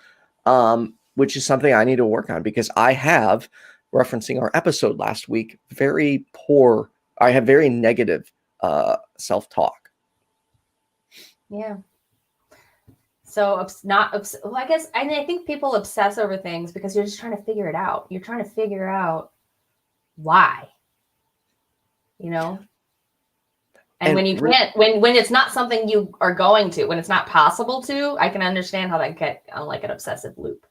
Which is something I need to work on, because I have, referencing our episode last week, I have very negative self-talk. Yeah. So I guess, I think people obsess over things because you're just trying to figure it out. You're trying to figure out why, And when you can't, when it's not something you are going to, when it's not possible to, I can understand how that get on like an obsessive loop.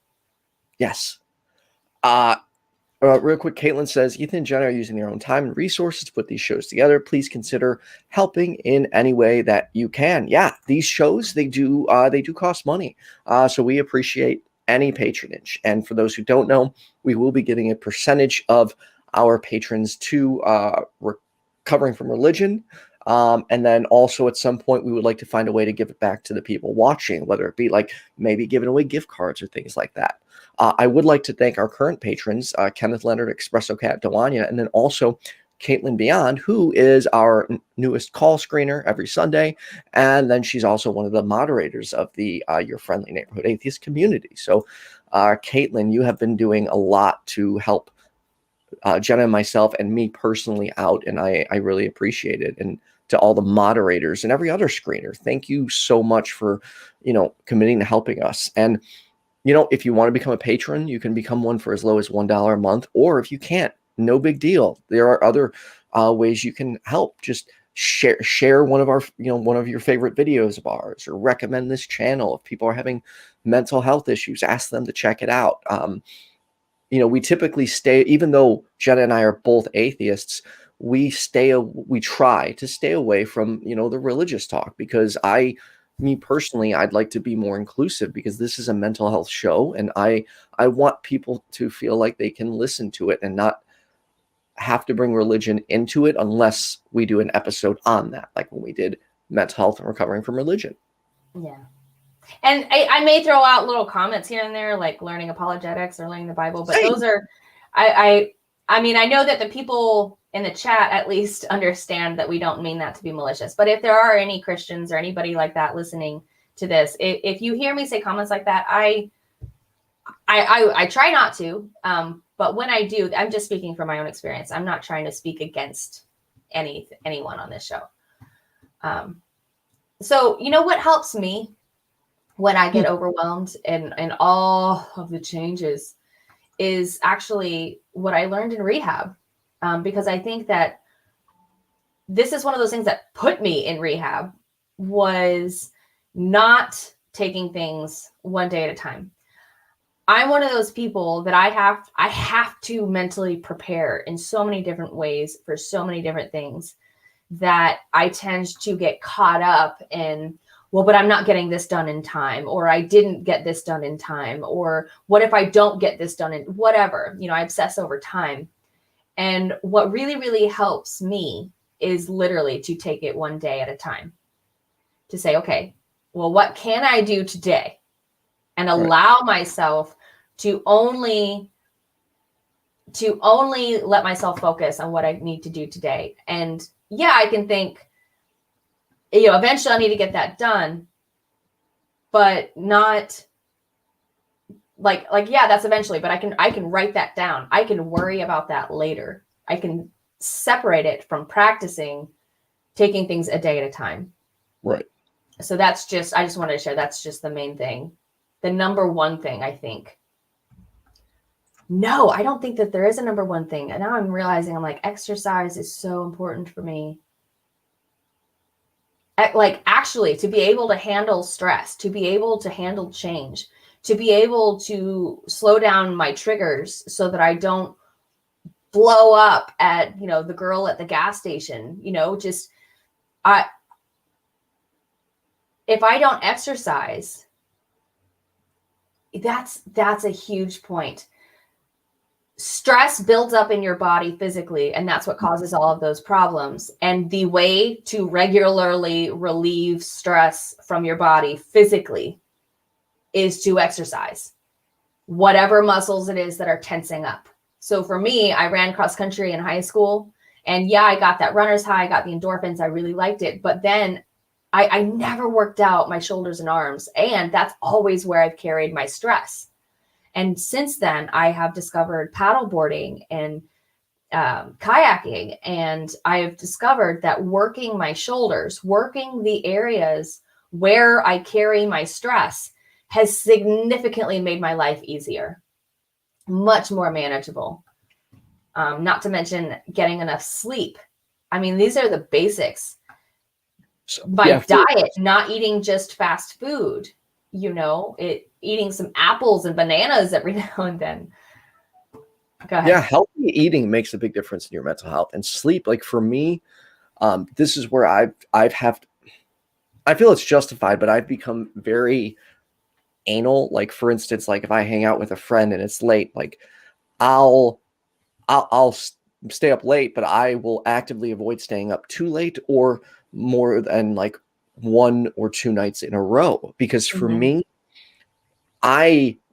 Yes. Real quick, Kaitlyn says, Ethan and Jenna are using their own time and resources to put these shows together. Please consider helping in any way that you can. Yeah, these shows, they do cost money. So we appreciate any patronage. And for those who don't know, we will be giving a percentage of our patrons to recovering from religion. And then also at some point, we would like to find a way to give it back to the people watching, whether it be like maybe giving away gift cards or things like that. I would like to thank our current patrons, Kenneth, Leonard, Expresso Cat, Doanya, and then also Kaitlyn Beyond, who is our newest call screener every Sunday. And then she's also one of the moderators of the Your Friendly Neighborhood Atheist community. So, Kaitlyn, you have been doing a lot to help Jenna and myself and me personally out, and I really appreciate it. And to all the moderators and every other screener, thank you so much for, committing to helping us. And, if you want to become a patron, you can become one for as low as $1 a month, or if you can't, no big deal. There are other ways you can help. Just share one of our, one of your favorite videos of ours, or recommend this channel. If people are having mental health issues, ask them to check it out. We typically stay, even though Jenna and I are both atheists, we try to stay away from, the religious talk, because me personally, I'd like to be more inclusive, because this is a mental health show, and I want people to feel like they can listen to it and not have to bring religion into it unless we do an episode on that, like when we did mental health and recovering from religion. Yeah. And I may throw out little comments here and there, like learning apologetics or learning the Bible, but those are, I mean, I know that the people in the chat at least understand that we don't mean that to be malicious. But if there are any Christians or anybody like that listening to this, if you hear me say comments like that, I try not to. But when I do, I'm just speaking from my own experience. I'm not trying to speak against anyone on this show. So what helps me when I get overwhelmed and all of the changes is actually what I learned in rehab. Because I think that this is one of those things that put me in rehab, was not taking things one day at a time. I'm one of those people that I have to mentally prepare in so many different ways for so many different things, that I tend to get caught up in, well, but I'm not getting this done in time, or I didn't get this done in time, or what if I don't get this done in whatever, I obsess over time. And what really, really helps me is literally to take it one day at a time, to say, okay, well, what can I do today? And allow myself to only let myself focus on what I need to do today. And yeah, I can think, eventually I need to get that done, but not like, yeah, that's eventually, but I can write that down. I can worry about that later. I can separate it from practicing taking things a day at a time. Right. So I just wanted to share, that's just the main thing. The number one thing, I think. No, I don't think that there is a number one thing. And now I'm realizing, I'm like, exercise is so important for me. Like, actually, to be able to handle stress, to be able to handle change, to be able to slow down my triggers so that I don't blow up at, the girl at the gas station, if I don't exercise, that's a huge point. Stress builds up in your body physically, and that's what causes all of those problems. And the way to regularly relieve stress from your body physically is to exercise, whatever muscles it is that are tensing up. So for me, I ran cross country in high school, and yeah, I got that runner's high, I got the endorphins, I really liked it. But then I never worked out my shoulders and arms, and that's always where I've carried my stress. And since then, I have discovered paddleboarding and kayaking, and I have discovered that working my shoulders, working the areas where I carry my stress, has significantly made my life easier, much more manageable. Not to mention getting enough sleep. I mean, these are the basics. Diet, not eating just fast food, eating some apples and bananas every now and then. Go ahead. Yeah, healthy eating makes a big difference in your mental health. And sleep, like for me, this is where I feel it's justified, but I've become very anal. Like, for instance, like if I hang out with a friend and it's late, like I'll stay up late, but I will actively avoid staying up too late or more than like 1 or 2 nights in a row. Because for me,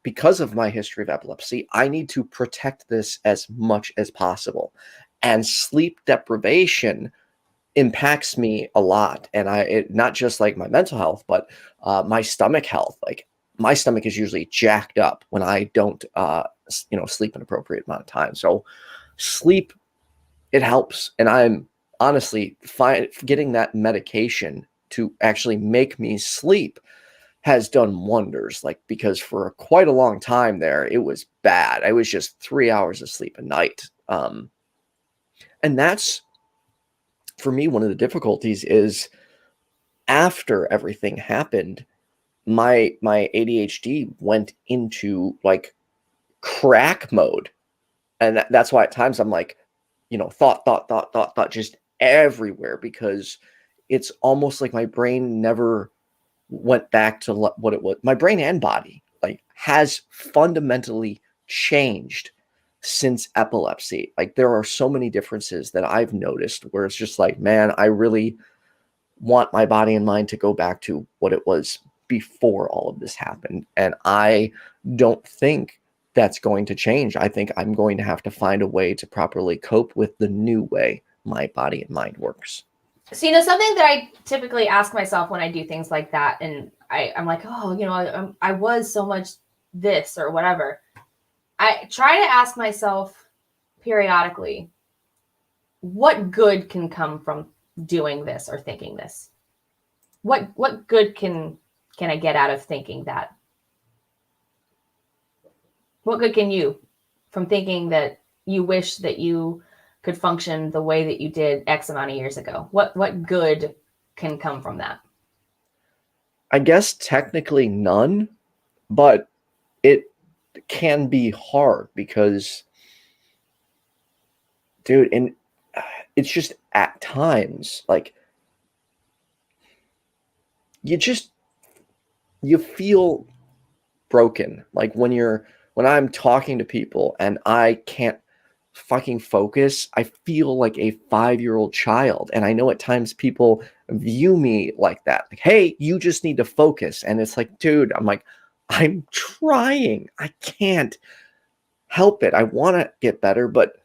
because of my history of epilepsy, I need to protect this as much as possible. And sleep deprivation impacts me a lot. And not just like my mental health, but my stomach health. Like my stomach is usually jacked up when I don't, sleep an appropriate amount of time. So sleep, it helps. And I'm honestly getting that medication to actually make me sleep has done wonders. Like, because for quite a long time there, it was bad. I was just 3 hours of sleep a night. And that's, for me, one of the difficulties is after everything happened, my ADHD went into like crack mode. And that's why at times I'm like, thought just everywhere, because it's almost like my brain never went back to what it was. My brain and body like has fundamentally changed since epilepsy. Like there are so many differences that I've noticed where it's just like, man, I really want my body and mind to go back to what it was before all of this happened. And I don't think that's going to change. I think I'm going to have to find a way to properly cope with the new way my body and mind works. So, something that I typically ask myself when I do things like that, and I'm like, oh, I was so much this or whatever. I try to ask myself periodically, what good can come from doing this or thinking this? What good can I get out of thinking that? What good can you from thinking that you wish that you could function the way that you did X amount of years ago? What good can come from that? I guess technically none, but it can be hard because, dude, and it's just at times like you feel broken. Like when I'm talking to people and I can't fucking focus, I feel like a 5-year-old child. And I know at times people view me like that. Like, hey, you just need to focus. And it's like, dude, I'm trying. I can't help it. I want to get better, but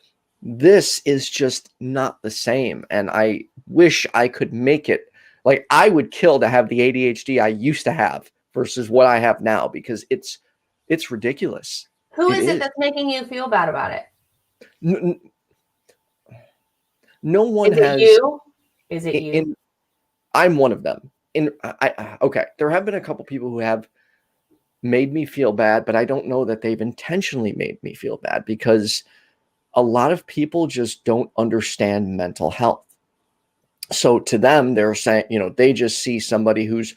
this is just not the same. And I wish I could make it. Like, I would kill to have the ADHD I used to have versus what I have now, because it's ridiculous. Who is it that's making you feel bad about it? No one has. Is it you? Is it you? I'm one of them. Okay, there have been a couple people who have made me feel bad, but I don't know that they've intentionally made me feel bad, because a lot of people just don't understand mental health. So to them, they're saying, they just see somebody who's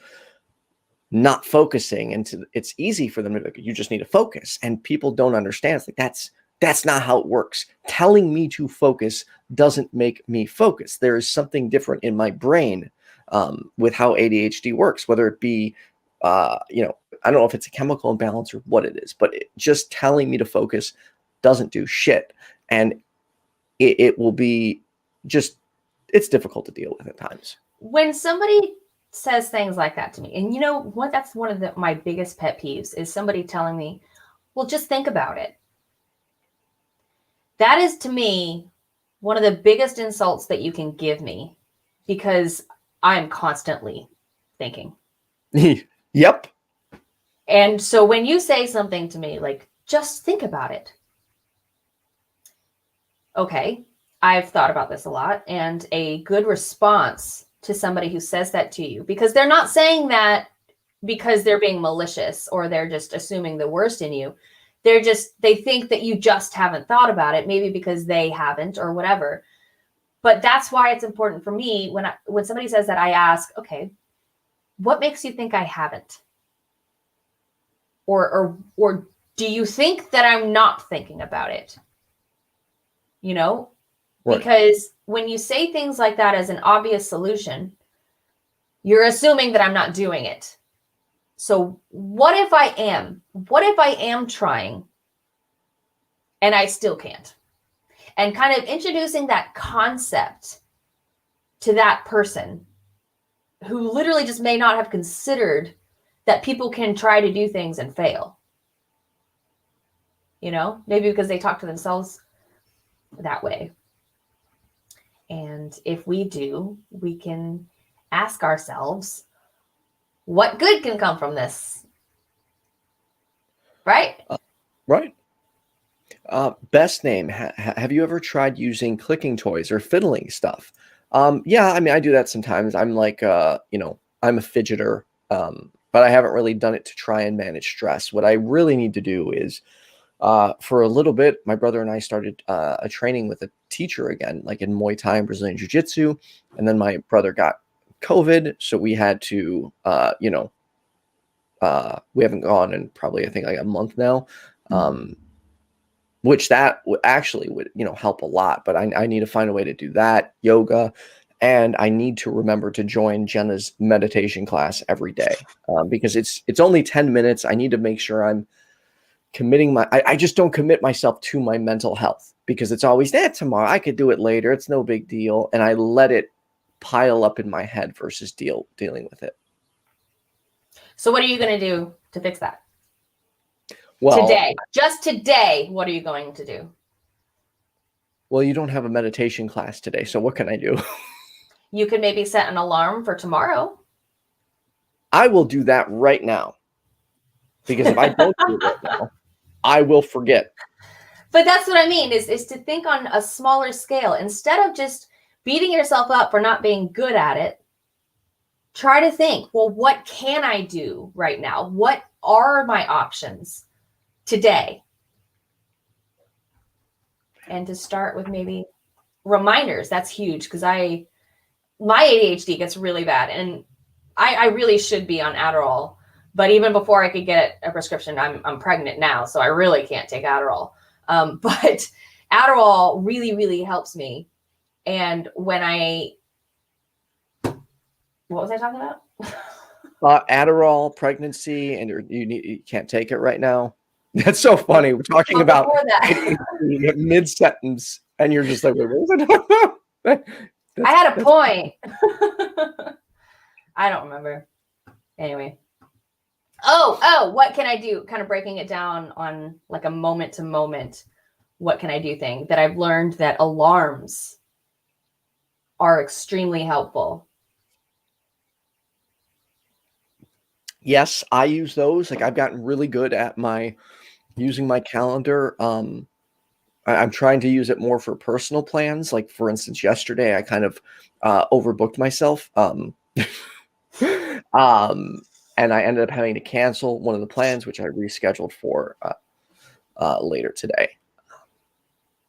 not focusing, and it's easy for them to be like, you just need to focus. And people don't understand. It's like, that's not how it works. Telling me to focus doesn't make me focus. There is something different in my brain with how ADHD works, whether it be, I don't know if it's a chemical imbalance or what it is, but just telling me to focus doesn't do shit. And it will be just, it's difficult to deal with at times. When somebody says things like that to me, and you know what, that's one of my biggest pet peeves, is somebody telling me, well, just think about it. That is, to me, one of the biggest insults that you can give me, because I'm constantly thinking. Yep. And so when you say something to me like, just think about it. Okay, I've thought about this a lot, and a good response to somebody who says that to you, because they're not saying that because they're being malicious or they're just assuming the worst in you. They think that you just haven't thought about it, maybe because they haven't or whatever. But that's why it's important for me when somebody says that, I ask, okay, what makes you think I haven't? Or do you think that I'm not thinking about it? Right. Because when you say things like that as an obvious solution, you're assuming that I'm not doing it. So what if I am? What if I am trying and I still can't? and kind of introducing that concept to that person who literally just may not have considered that people can try to do things and fail. You know, maybe because they talk to themselves that way. And if we do, we can ask ourselves, what good can come from this? Right? Right. Best name. Have you ever tried using clicking toys or fiddling stuff? Yeah, I mean, I do that sometimes. I'm like, you know, I'm a fidgeter, but I haven't really done it to try and manage stress. What I really need to do is, for a little bit, my brother and I started a training with a teacher again, like in Muay Thai and Brazilian Jiu-Jitsu. And then my brother got COVID, so we had to, you know, we haven't gone in probably, I think, like a month now. Which that actually would, you know, help a lot. But I need to find a way to do that, yoga, and I need to remember to join Jenna's meditation class every day, because it's only 10 minutes. I need to make sure I'm committing I just don't commit myself to my mental health, because it's always that tomorrow, I could do it later, it's no big deal, and I let it pile up in my head versus dealing with it. So what are you going to do to fix that? Well, today, just today, what are you going to do? Well, you don't have a meditation class today, so what can I do? You could maybe set an alarm for tomorrow. I will do that right now, because if I don't do it right now, I will forget. But that's what I mean, is to think on a smaller scale. Instead of just beating yourself up for not being good at it, try to think, well, what can I do right now? What are my options today? And to start with maybe reminders. That's huge, because my ADHD gets really bad, and I really should be on Adderall. But even before I could get a prescription, I'm pregnant now, so I really can't take Adderall. But Adderall really, really helps me. And when what was I talking about? Adderall, pregnancy, and you can't take it right now. That's so funny. We're talking about mid-sentence, and you're just like, wait, what was I talking about? I had a point. I don't remember. Anyway. Oh, what can I do? Kind of breaking it down on like a moment to moment. What can I do thing that I've learned that alarms are extremely helpful. Yes, I use those. Like, I've gotten really good at using my calendar. I'm trying to use it more for personal plans. Like, for instance, yesterday I kind of overbooked myself. And I ended up having to cancel one of the plans, which I rescheduled for later today.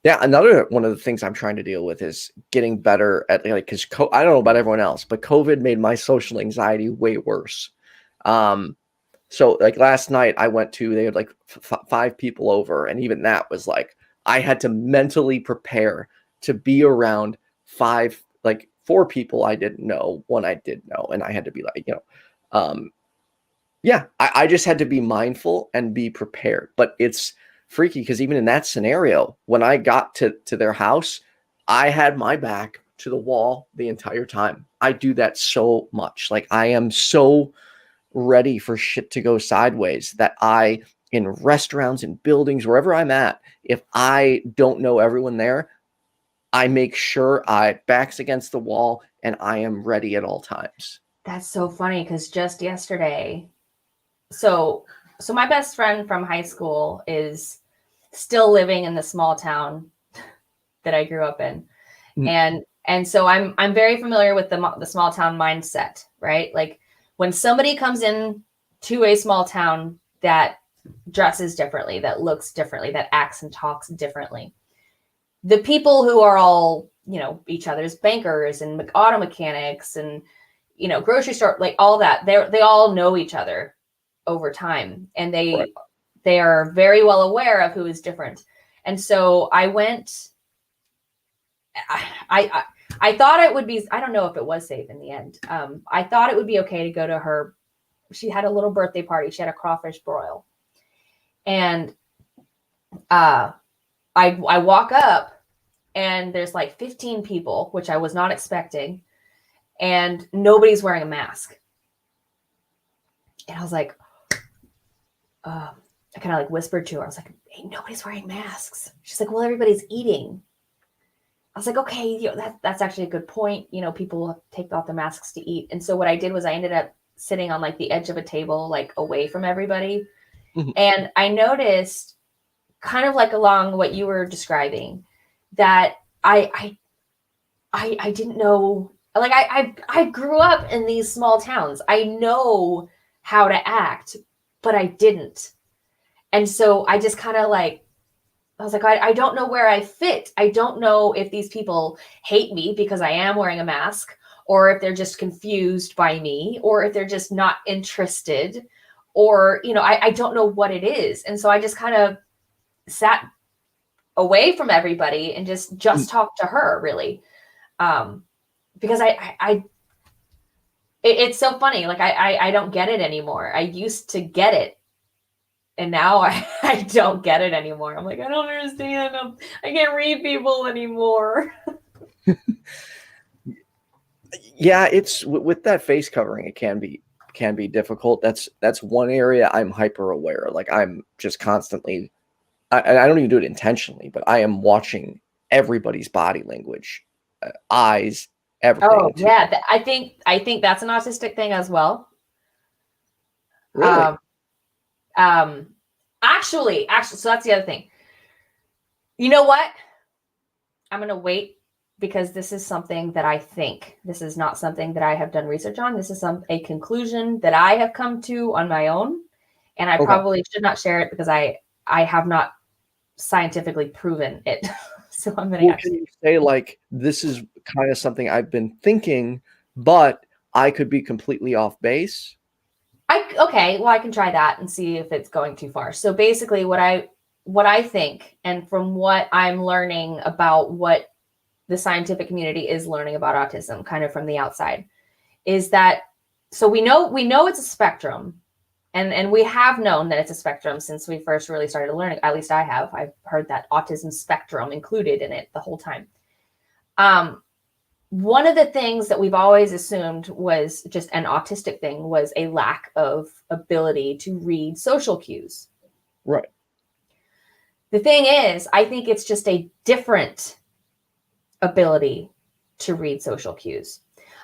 Yeah, another one of the things I'm trying to deal with is getting better at, like, because I don't know about everyone else, but COVID made my social anxiety way worse. So like last night they had like 5 people over, and even that was like, I had to mentally prepare to be around 4 people I didn't know, 1 I did know, and I had to be like, yeah, I just had to be mindful and be prepared. But it's freaky, because even in that scenario, when I got to their house, I had my back to the wall the entire time. I do that so much. Like, I am so ready for shit to go sideways that in restaurants and buildings, wherever I'm at, if I don't know everyone there, I make sure back's against the wall and I am ready at all times. That's so funny, because just yesterday, so my best friend from high school is still living in the small town that I grew up in. Mm. And so I'm very familiar with the small town mindset, right? Like, when somebody comes in to a small town that dresses differently, that looks differently, that acts and talks differently, the people who are all, each other's bankers and auto mechanics and, grocery store, like all that, they all know each other over time, and they are very well aware of who is different. And so I went, I thought it would be, I don't know if it was safe in the end. I thought it would be okay to go to her. She had a little birthday party. She had a crawfish broil. And I walk up and there's like 15 people, which I was not expecting, and nobody's wearing a mask. And I was like, I kind of like whispered to her. I was like, hey, nobody's wearing masks. She's like, well, everybody's eating. I was like, okay, that's actually a good point. People take off their masks to eat. And so what I did was I ended up sitting on like the edge of a table, like away from everybody. Mm-hmm. And I noticed, kind of like along what you were describing, that I didn't know, like I grew up in these small towns. I know how to act, but I didn't. And so I just kind of like, I was like, I don't know where I fit. I don't know if these people hate me because I am wearing a mask, or if they're just confused by me, or if they're just not interested, or, I don't know what it is. And so I just kind of sat away from everybody and just talked to her, really. Because it's so funny. Like I don't get it anymore. I used to get it. And now I don't get it anymore. I'm like, I don't understand. I can't read people anymore. Yeah, it's with that face covering, it can be difficult. That's one area I'm hyper aware. Like I'm just constantly, I don't even do it intentionally, but I am watching everybody's body language, eyes, everything. Oh yeah, I think that's an autistic thing as well. Really? Actually, so that's the other thing. You know what? I'm going to wait, because this is something that I think. This is not something that I have done research on. This is a conclusion that I have come to on my own. And I probably should not share it because I have not scientifically proven it. So I'm going to can you say, like, this is kind of something I've been thinking, but I could be completely off base? Okay, well, I can try that and see if it's going too far. So basically what I think, and from what I'm learning about what the scientific community is learning about autism, kind of from the outside, is that, so we know it's a spectrum, and we have known that it's a spectrum since we first really started learning. At least I have. I've heard that autism spectrum included in it the whole time. One of the things that we've always assumed was just an autistic thing was a lack of ability to read social cues. Right. The thing is, I think it's just a different ability to read social cues.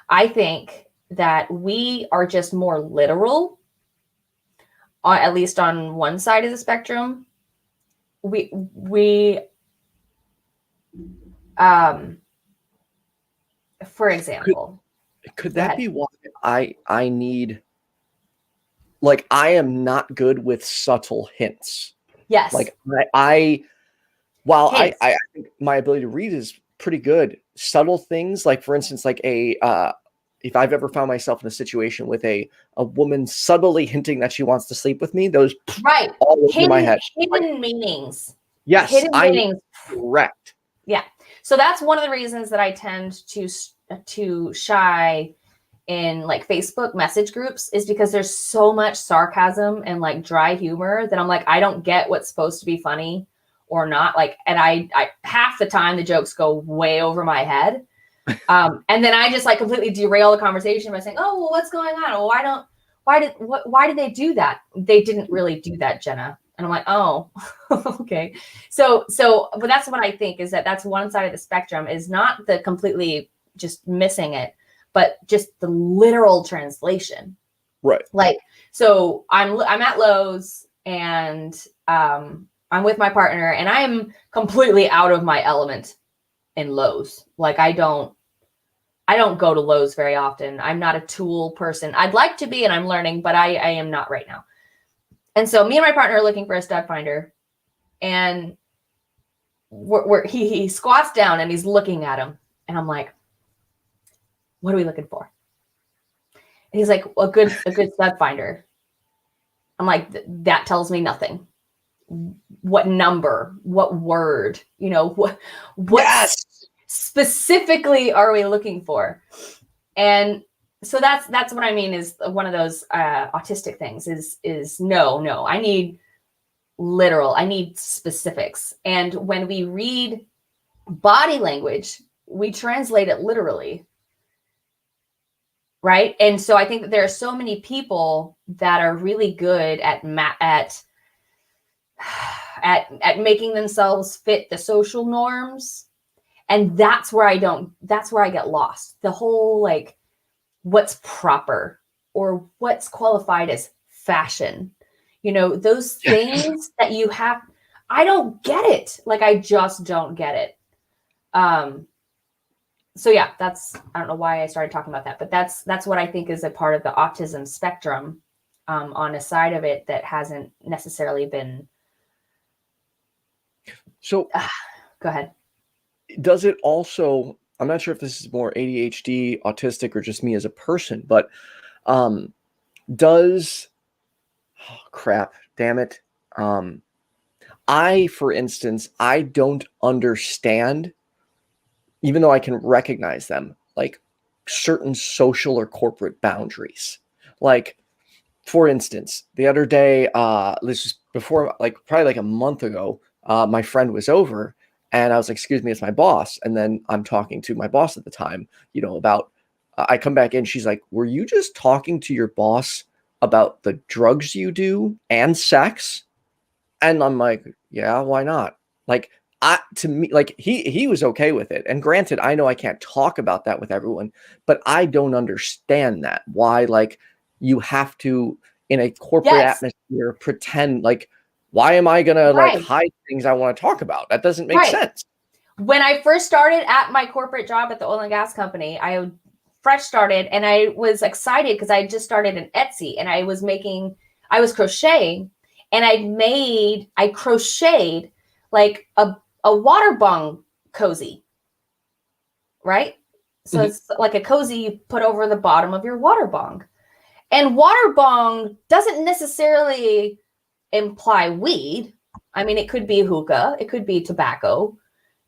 I think that we are just more literal, at least on one side of the spectrum. For example, could that be why I need, like, I am not good with subtle hints. Yes. Like I think my ability to read is pretty good. Subtle things, like, for instance, like if I've ever found myself in a situation with a woman subtly hinting that she wants to sleep with me, those right all over my head. Hidden meanings. Yes, hidden meanings. Correct. Yeah. So that's one of the reasons that I tend to shy in like Facebook message groups, is because there's so much sarcasm and like dry humor that I'm like, I don't get what's supposed to be funny or not. Like, and I half the time the jokes go way over my head. And then I just like completely derail the conversation by saying, oh, well, what's going on? Well, why did they do that? They didn't really do that, Jenna. And I'm like, oh, okay. So, but that's what I think, is that's one side of the spectrum, is not the completely just missing it, but just the literal translation. Right. Like, so I'm at Lowe's, and I'm with my partner, and I'm completely out of my element in Lowe's. Like, I don't go to Lowe's very often. I'm not a tool person. I'd like to be, and I'm learning, but I am not right now. And so me and my partner are looking for a stud finder, and he squats down and he's looking at him, and I'm like, what are we looking for? And he's like, a good stud finder. I'm like, that tells me nothing. What number? What word? What yes! Specifically are we looking for? And so that's what I mean, is one of those autistic things is no, I need literal, I need specifics. And when we read Body language, we translate it literally. Right. And so I think that there are so many people that are really good at making themselves fit the social norms. And that's where I get lost. The whole, like, what's proper or what's qualified as fashion, those things that you have, I don't get it. Like, I just don't get it. So yeah, I don't know why I started talking about that, but that's what I think is a part of the autism spectrum, on a side of it that hasn't necessarily been. So go ahead. Does it also, I'm not sure if this is more ADHD, autistic, or just me as a person, but crap, damn it. For instance, I don't understand, even though I can recognize them, like certain social or corporate boundaries. Like, for instance, the other day, this was before, like probably like a month ago, my friend was over and I was like, excuse me, it's my boss. And then I'm talking to my boss at the time, about, I come back in, she's like, were you just talking to your boss about the drugs you do and sex? And I'm like, yeah, why not? Like, to me, like he was okay with it. And granted, I know I can't talk about that with everyone, but I don't understand that. Why, like, you have to, in a corporate atmosphere, pretend like, why am I gonna like hide things I want to talk about? That doesn't make sense. When I first started at my corporate job at the oil and gas company, I fresh started and I was excited because I just started an Etsy and I was crocheting, and I crocheted like a water bong cozy, right? So it's like a cozy you put over the bottom of your water bong. And water bong doesn't necessarily imply weed. I mean, it could be hookah, it could be tobacco,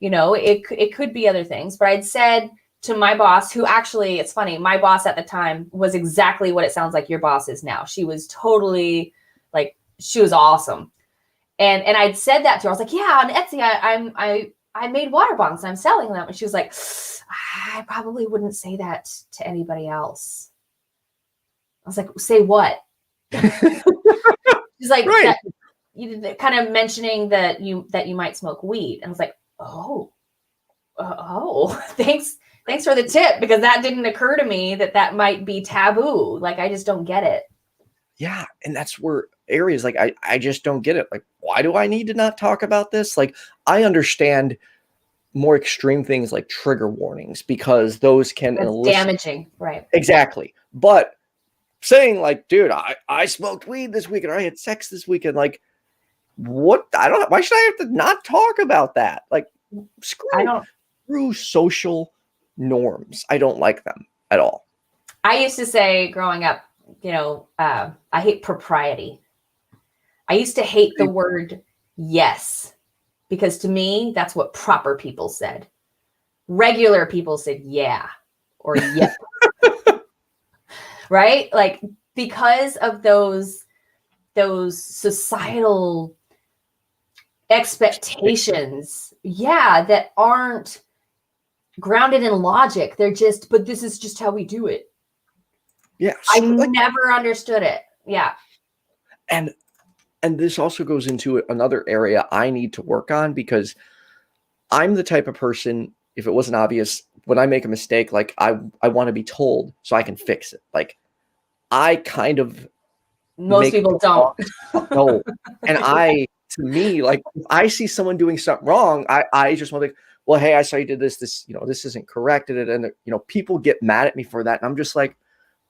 it could be other things. But I'd said to my boss, who actually, it's funny, my boss at the time was exactly what it sounds like your boss is now. She was totally like, she was awesome. And I'd said that to her. I was like, yeah, on Etsy, I made water bongs and I'm selling them. And she was like, I probably wouldn't say that to anybody else. I was like, say what? She's like, right. You kind of mentioning that you might smoke weed. And I was like, oh, thanks for the tip, because that didn't occur to me that might be taboo. Like, I just don't get it. Yeah. And that's where areas like, I just don't get it. Like, why do I need to not talk about this? Like, I understand more extreme things like trigger warnings, because those can elicit damaging. Right. Exactly. But saying like, dude, I smoked weed this weekend, or I had sex this weekend. Like, what? Why should I have to not talk about that? Like, screw social norms. I don't like them at all. I used to say growing up, I hate propriety. I used to hate the word yes, because to me, that's what proper people said. Regular people said yeah or yep. Right? Like, because of those societal expectations, that aren't grounded in logic. They're just, but this is just how we do it. Yeah. I never understood it. Yeah. And this also goes into another area I need to work on, because I'm the type of person, if it wasn't obvious, when I make a mistake, like I want to be told so I can fix it. Like, I kind of most people don't. No. And to me, like, if I see someone doing something wrong, I just want to be, well, hey, I saw you did this, this isn't correct. And people get mad at me for that. And I'm just like,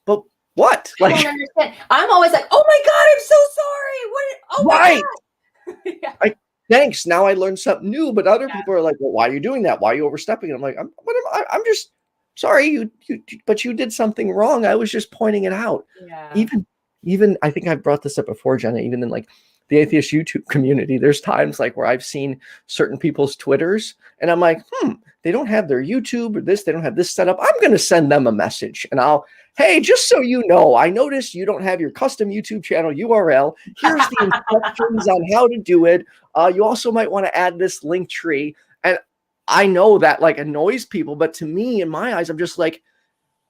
but what? Like, I don't understand. I'm always like, oh my God, I'm so sorry. What? Oh right. My God. Thanks. Now I learned something new. But other people are like, well, why are you doing that? Why are you overstepping? And I'm like, I'm just sorry. But you did something wrong. I was just pointing it out. Yeah. Even I think I've brought this up before, Jenna, even in like the atheist YouTube community, there's times like where I've seen certain people's Twitters and I'm like, they don't have their YouTube or this, they don't have this set up. I'm going to send them a message and hey, just so you know, I noticed you don't have your custom YouTube channel URL. Here's the instructions on how to do it. You also might want to add this link tree. And I know that like annoys people, but to me, in my eyes, I'm just like,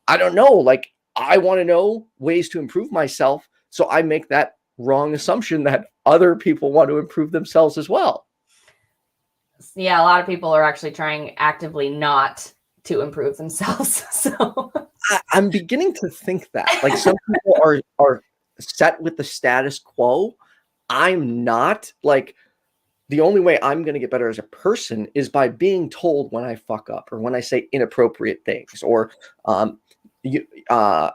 I don't know. Like, I want to know ways to improve myself. So I make that wrong assumption that other people want to improve themselves as well. Yeah, a lot of people are actually trying actively not to improve themselves. So I'm beginning to think that like some people are set with the status quo. I'm not. Like, the only way I'm going to get better as a person is by being told when I fuck up or when I say inappropriate things, or you I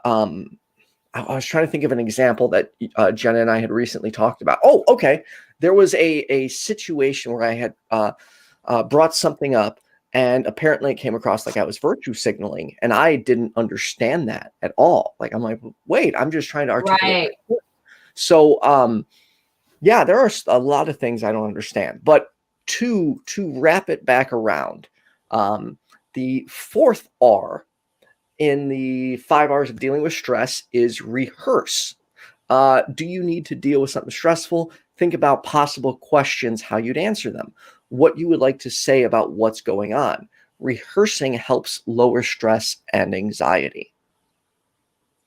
was trying to think of an example that Jenna and I had recently talked about. Oh, okay. There was a situation where I had brought something up, and apparently it came across like I was virtue signaling, and I didn't understand that at all. Like, I'm like, wait, I'm just trying to articulate. right. So, yeah, there are a lot of things I don't understand. But to wrap it back around, the fourth R in the 5 R's of dealing with stress is rehearse. Do you need to deal with something stressful? Think about possible questions, how you'd answer them, what you would like to say about what's going on. Rehearsing helps lower stress and anxiety.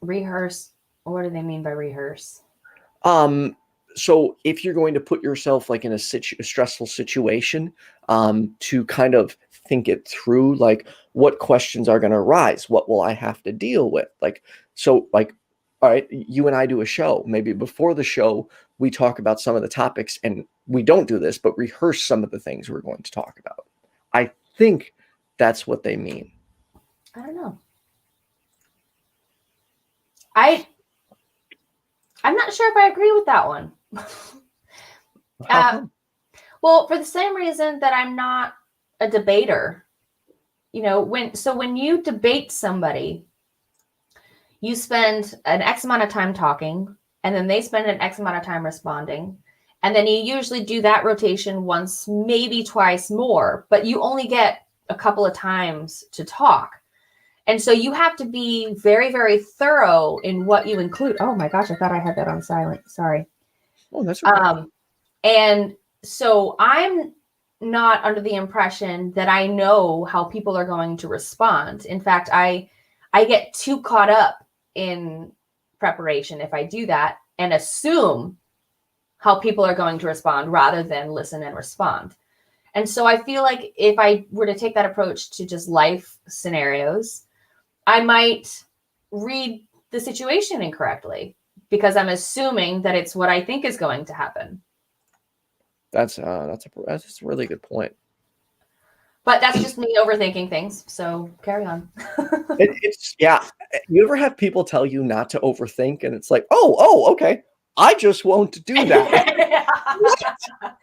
Rehearse. What do they mean by rehearse? So if you're going to put yourself like in a stressful situation, to kind of think it through, like, what questions are going to arise? What will I have to deal with? Like, so like, all right, you and I do a show. Maybe before the show, we talk about some of the topics, and we don't do this, but rehearse some of the things we're going to talk about. I think that's what they mean. I don't know. I'm not sure if I agree with that one. Well, for the same reason that I'm not a debater. You know, when you debate somebody, you spend an X amount of time talking, and then they spend an X amount of time responding. And then you usually do that rotation once, maybe twice more, but you only get a couple of times to talk. And so you have to be very, very thorough in what you include. Oh my gosh, I thought I had that on silent. Sorry. Oh, that's okay. And so I'm not under the impression that I know how people are going to respond. In fact, I get too caught up in preparation if I do that and assume how people are going to respond rather than listen and respond. And so I feel like if I were to take that approach to just life scenarios, I might read the situation incorrectly because I'm assuming that it's what I think is going to happen. That's a really good point. But that's just me overthinking things. So carry on. It's yeah. You ever have people tell you not to overthink, and it's like, oh, okay. I just won't do that.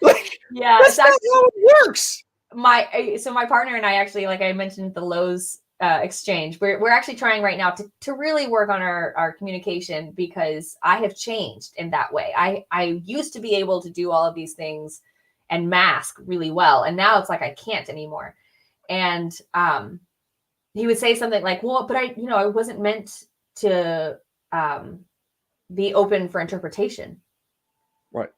Like, yeah, that's not how it works. My partner and I actually, like I mentioned, the Lowe's exchange. We're actually trying right now to really work on our communication, because I have changed in that way. I used to be able to do all of these things and mask really well, and now it's like I can't anymore. And he would say something like, well, but I wasn't meant to be open for interpretation. Right.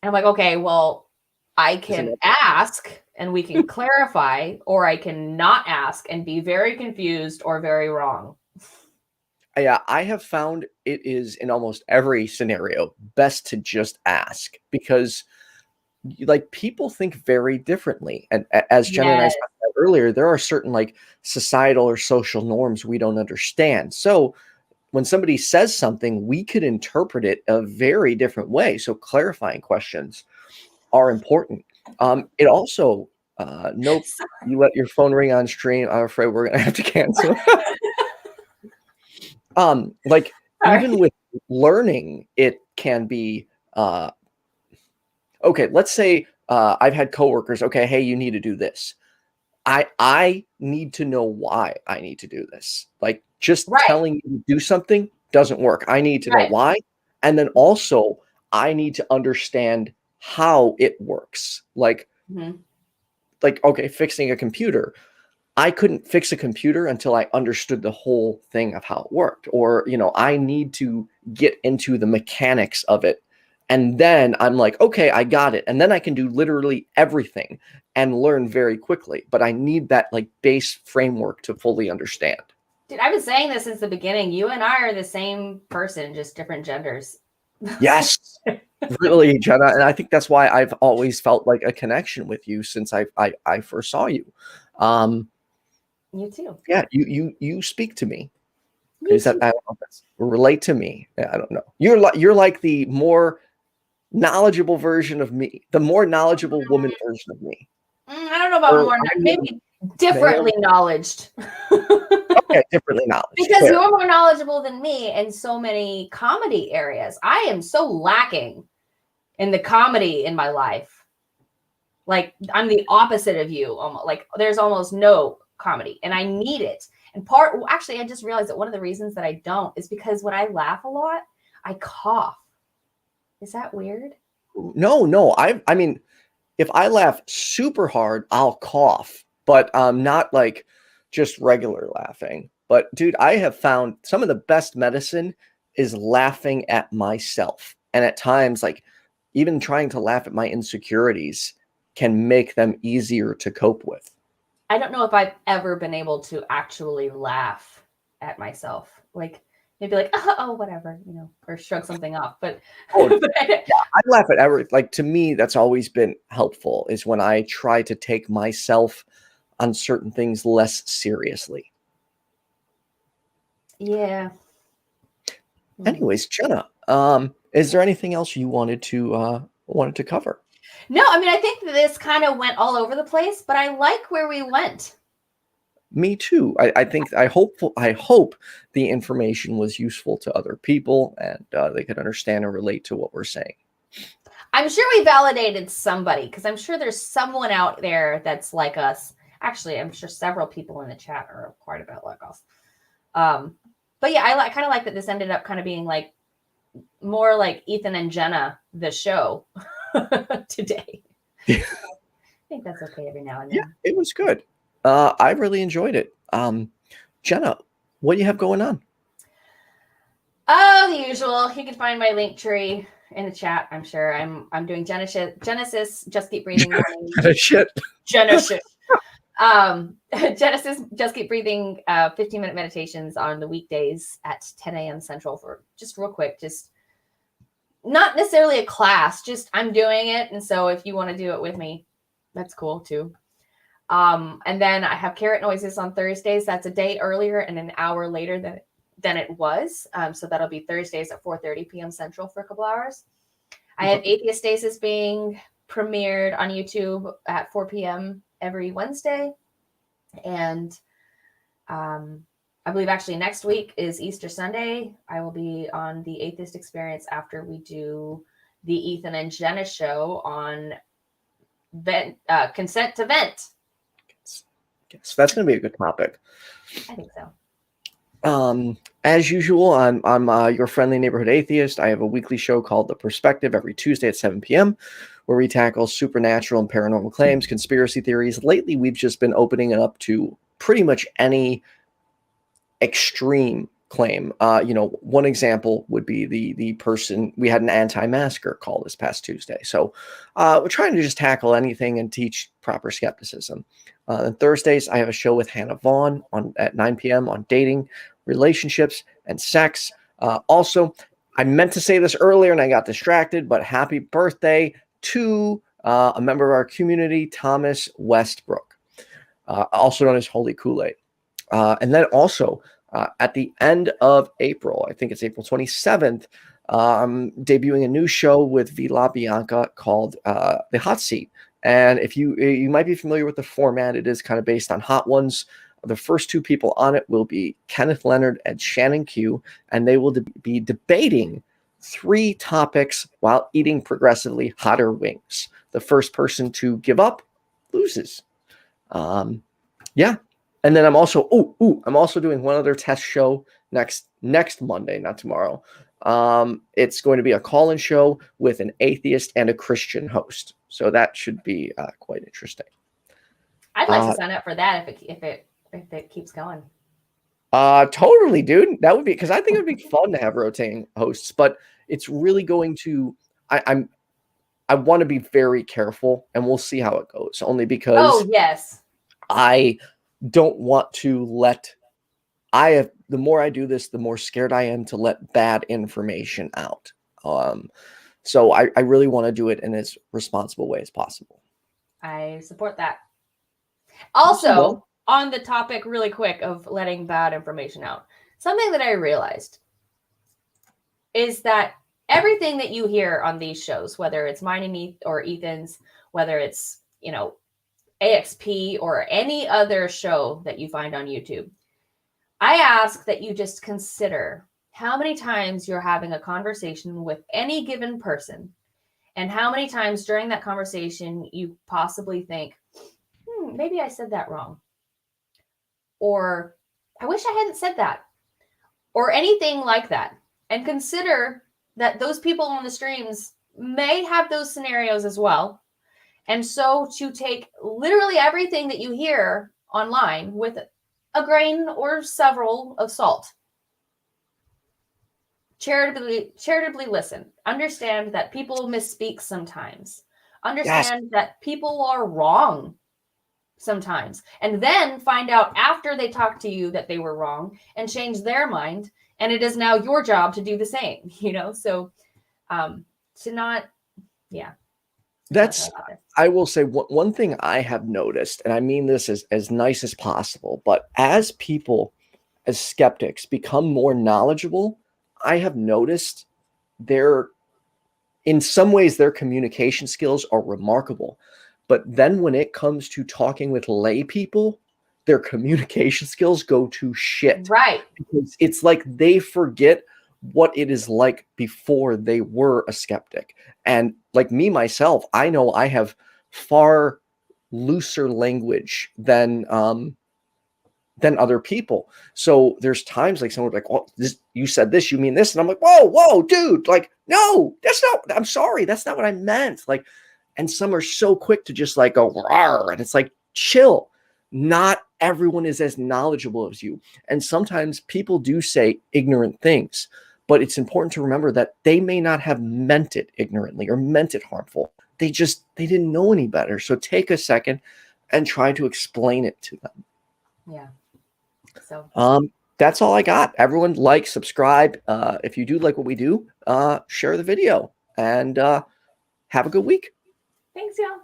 And I'm like, okay, well, I can ask and we can clarify, or I can not ask and be very confused or very wrong. Yeah, I have found it is in almost every scenario best to just ask, because like people think very differently. And as Jenna and I talked about earlier, there are certain like societal or social norms we don't understand. So when somebody says something, we could interpret it a very different way. So clarifying questions are important. It also, nope, you let your phone ring on stream. I'm afraid we're going to have to cancel. Like, even with learning, it can be, okay, let's say I've had coworkers, okay, hey, you need to do this. I need to know why I need to do this. Like, just telling you to do something doesn't work. I need to know why. And then also, I need to understand how it works. Like, okay, fixing a computer. I couldn't fix a computer until I understood the whole thing of how it worked. Or, I need to get into the mechanics of it. And then I'm like, okay, I got it. And then I can do literally everything and learn very quickly. But I need that like base framework to fully understand. Dude, I've been saying this since the beginning. You and I are the same person, just different genders. Yes, really, Jenna. And I think that's why I've always felt like a connection with you since I first saw you. You too. Yeah, you speak to me. You Is that too. I don't know if that's relate to me? I don't know. You're like the more knowledgeable version of me, the more knowledgeable woman version of me. I don't know about Or more, maybe differently knowledged. Okay, differently knowledge. Because Fair. you're more knowledgeable than me in so many comedy areas. I am so lacking in the comedy in my life. Like I'm the opposite of you. Almost like there's almost no comedy, and I need it. And actually, I just realized that one of the reasons that I don't is because when I laugh a lot, I cough. Is that weird? No. I mean, if I laugh super hard, I'll cough, but not like just regular laughing. But dude, I have found some of the best medicine is laughing at myself. And at times, like even trying to laugh at my insecurities can make them easier to cope with. I don't know if I've ever been able to actually laugh at myself. Like maybe like, oh, whatever, or shrug something off. But, Yeah, I laugh at everything. Like to me, that's always been helpful is when I try to take myself on certain things less seriously. Yeah. Anyways, Jenna, is there anything else you wanted to cover? No, I mean, I think this kind of went all over the place, but I like where we went. Me too. I hope the information was useful to other people and they could understand and relate to what we're saying. I'm sure we validated somebody because I'm sure there's someone out there that's like us. Actually, I'm sure several people in the chat are quite a bit like us. But yeah, I kind of like that this ended up kind of being like more like Ethan and Jenna, the show today. I think that's okay every now and then. Yeah, it was good. I really enjoyed it. Jenna, what do you have going on? Oh, the usual. You can find my link tree in the chat. I'm sure I'm doing Genesis. Just keep breathing. Shit. Genesis. Genesis. Just keep breathing. 15-minute meditations on the weekdays at 10 a.m. Central for just real quick. Just not necessarily a class. Just I'm doing it, and so if you want to do it with me, that's cool too. And then I have Carrot Noises on Thursdays. That's a day earlier and an hour later than it was. So that'll be Thursdays at 4:30 p.m. Central for a couple hours. I have Atheist Stasis being premiered on YouTube at 4 p.m. every Wednesday. And I believe actually next week is Easter Sunday. I will be on the Atheist Experience after we do the Ethan and Jenna Show on Consent to Vent. So that's going to be a good topic. I think so. As usual, I'm your friendly neighborhood atheist. I have a weekly show called The Perspective every Tuesday at 7 p.m. where we tackle supernatural and paranormal claims, conspiracy theories. Lately, we've just been opening it up to pretty much any extreme claim. One example would be the person we had an anti-masker call this past Tuesday. So we're trying to just tackle anything and teach proper skepticism. On Thursdays, I have a show with Hannah Vaughn at 9 p.m. on dating, relationships, and sex. Also, I meant to say this earlier and I got distracted, but happy birthday to a member of our community, Thomas Westbrook, also known as Holy Kool-Aid. And then also at the end of April, I think it's April 27th, I'm debuting a new show with Vila Bianca called The Hot Seat. And if you might be familiar with the format, it is kind of based on Hot Ones. The first two people on it will be Kenneth, Leonard, and Shannon Q, and they will be debating 3 topics while eating progressively hotter wings. The first person to give up loses. Yeah. And then I'm also doing one other test show next Monday, not tomorrow. It's going to be a call-in show with an atheist and a Christian host. So that should be quite interesting. I'd like to sign up for that if it keeps going. Totally, dude. That would be because I think it would be fun to have rotating hosts, but it's really going to. I want to be very careful, and we'll see how it goes. Only because Oh, yes. I don't want to the more I do this, the more scared I am to let bad information out. So I really want to do it in as responsible way as possible. I support that. Also, on the topic really quick of letting bad information out, something that I realized is that everything that you hear on these shows, whether it's mine and or Ethan's, whether it's, AXP or any other show that you find on YouTube, I ask that you just consider how many times you're having a conversation with any given person and how many times during that conversation you possibly think, maybe I said that wrong. Or I wish I hadn't said that. Or anything like that. And consider that those people on the streams may have those scenarios as well. And so to take literally everything that you hear online with a grain or several of salt. Charitably listen. Understand that people misspeak sometimes. Understand that people are wrong sometimes. And then find out after they talk to you that they were wrong and change their mind. And it is now your job to do the same, So to not, I will say one thing I have noticed, and I mean this as nice as possible, but as people, as skeptics, become more knowledgeable, I have noticed in some ways their communication skills are remarkable. But then when it comes to talking with lay people, their communication skills go to shit. Right. Because it's like they forget what it is like before they were a skeptic. And like me, myself, I know I have far looser language than other people. So there's times like someone's like, "Oh, you said this, you mean this?" And I'm like, whoa, dude, like, no, I'm sorry, that's not what I meant. Like, and some are so quick to just like go, rawr, and it's like, chill. Not everyone is as knowledgeable as you. And sometimes people do say ignorant things, but it's important to remember that they may not have meant it ignorantly or meant it harmful. They didn't know any better. So take a second and try to explain it to them. Yeah. So that's all I got. Everyone like, subscribe. If you do like what we do, share the video, and have a good week. Thanks, y'all.